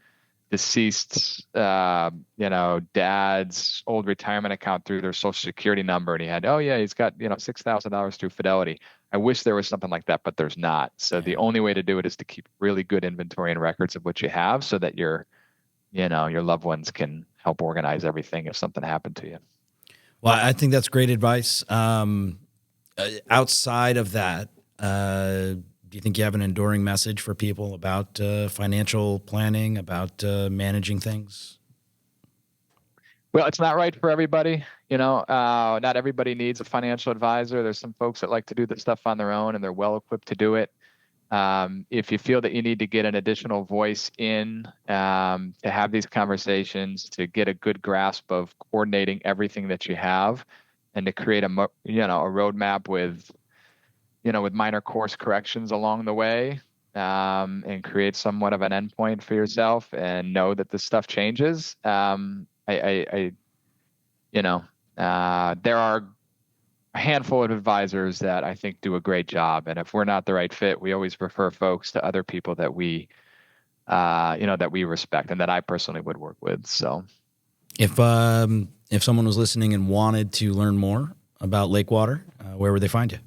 deceased, dad's old retirement account through their social security number, and he had, he's got, $6,000 through Fidelity. I wish there was something like that, but there's not. So the only way to do it is to keep really good inventory and records of what you have, so that your loved ones can help organize everything if something happened to you. Well, I think that's great advice. Outside of that, do you think you have an enduring message for people about financial planning, about managing things? Well, it's not right for everybody. Not everybody needs a financial advisor. There's some folks that like to do this stuff on their own, and they're well equipped to do it. If you feel that you need to get an additional voice in to have these conversations, to get a good grasp of coordinating everything that you have, and to create a roadmap with minor course corrections along the way, and create somewhat of an endpoint for yourself, and know that this stuff changes. There are a handful of advisors that I think do a great job, and if we're not the right fit, we always refer folks to other people that we respect and that I personally would work with. So, if someone was listening and wanted to learn more about Lakewater, where would they find you?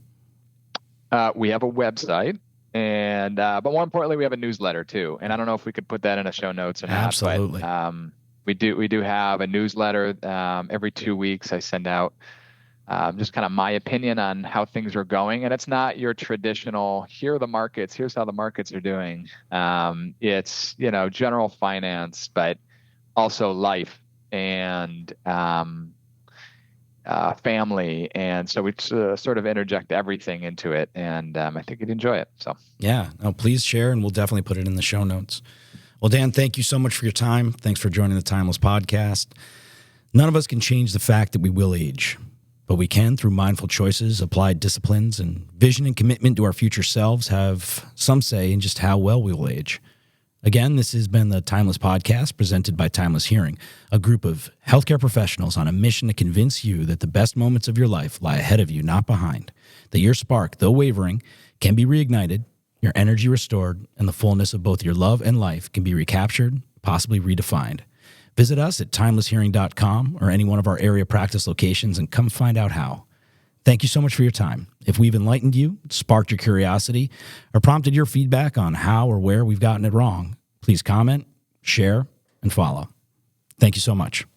We have a website, and but more importantly, we have a newsletter too. And I don't know if we could put that in a show notes or not. Absolutely. But, we do have a newsletter. Every 2 weeks, I send out just kind of my opinion on how things are going. And it's not your traditional, here are the markets, here's how the markets are doing. It's, general finance, but also life and family. And so we sort of interject everything into it. And I think you'd enjoy it. So, yeah, no, please share, and we'll definitely put it in the show notes. Well, Dan, thank you so much for your time. Thanks for joining the Timeless Podcast. None of us can change the fact that we will age, but we can, through mindful choices, applied disciplines, and vision and commitment to our future selves, have some say in just how well we will age. Again, this has been the Timeless Podcast, presented by Timeless Hearing, a group of healthcare professionals on a mission to convince you that the best moments of your life lie ahead of you, not behind, that your spark, though wavering, can be reignited, your energy restored, and the fullness of both your love and life can be recaptured, possibly redefined. Visit us at timelesshearing.com or any one of our area practice locations and come find out how. Thank you so much for your time. If we've enlightened you, sparked your curiosity, or prompted your feedback on how or where we've gotten it wrong, please comment, share, and follow. Thank you so much.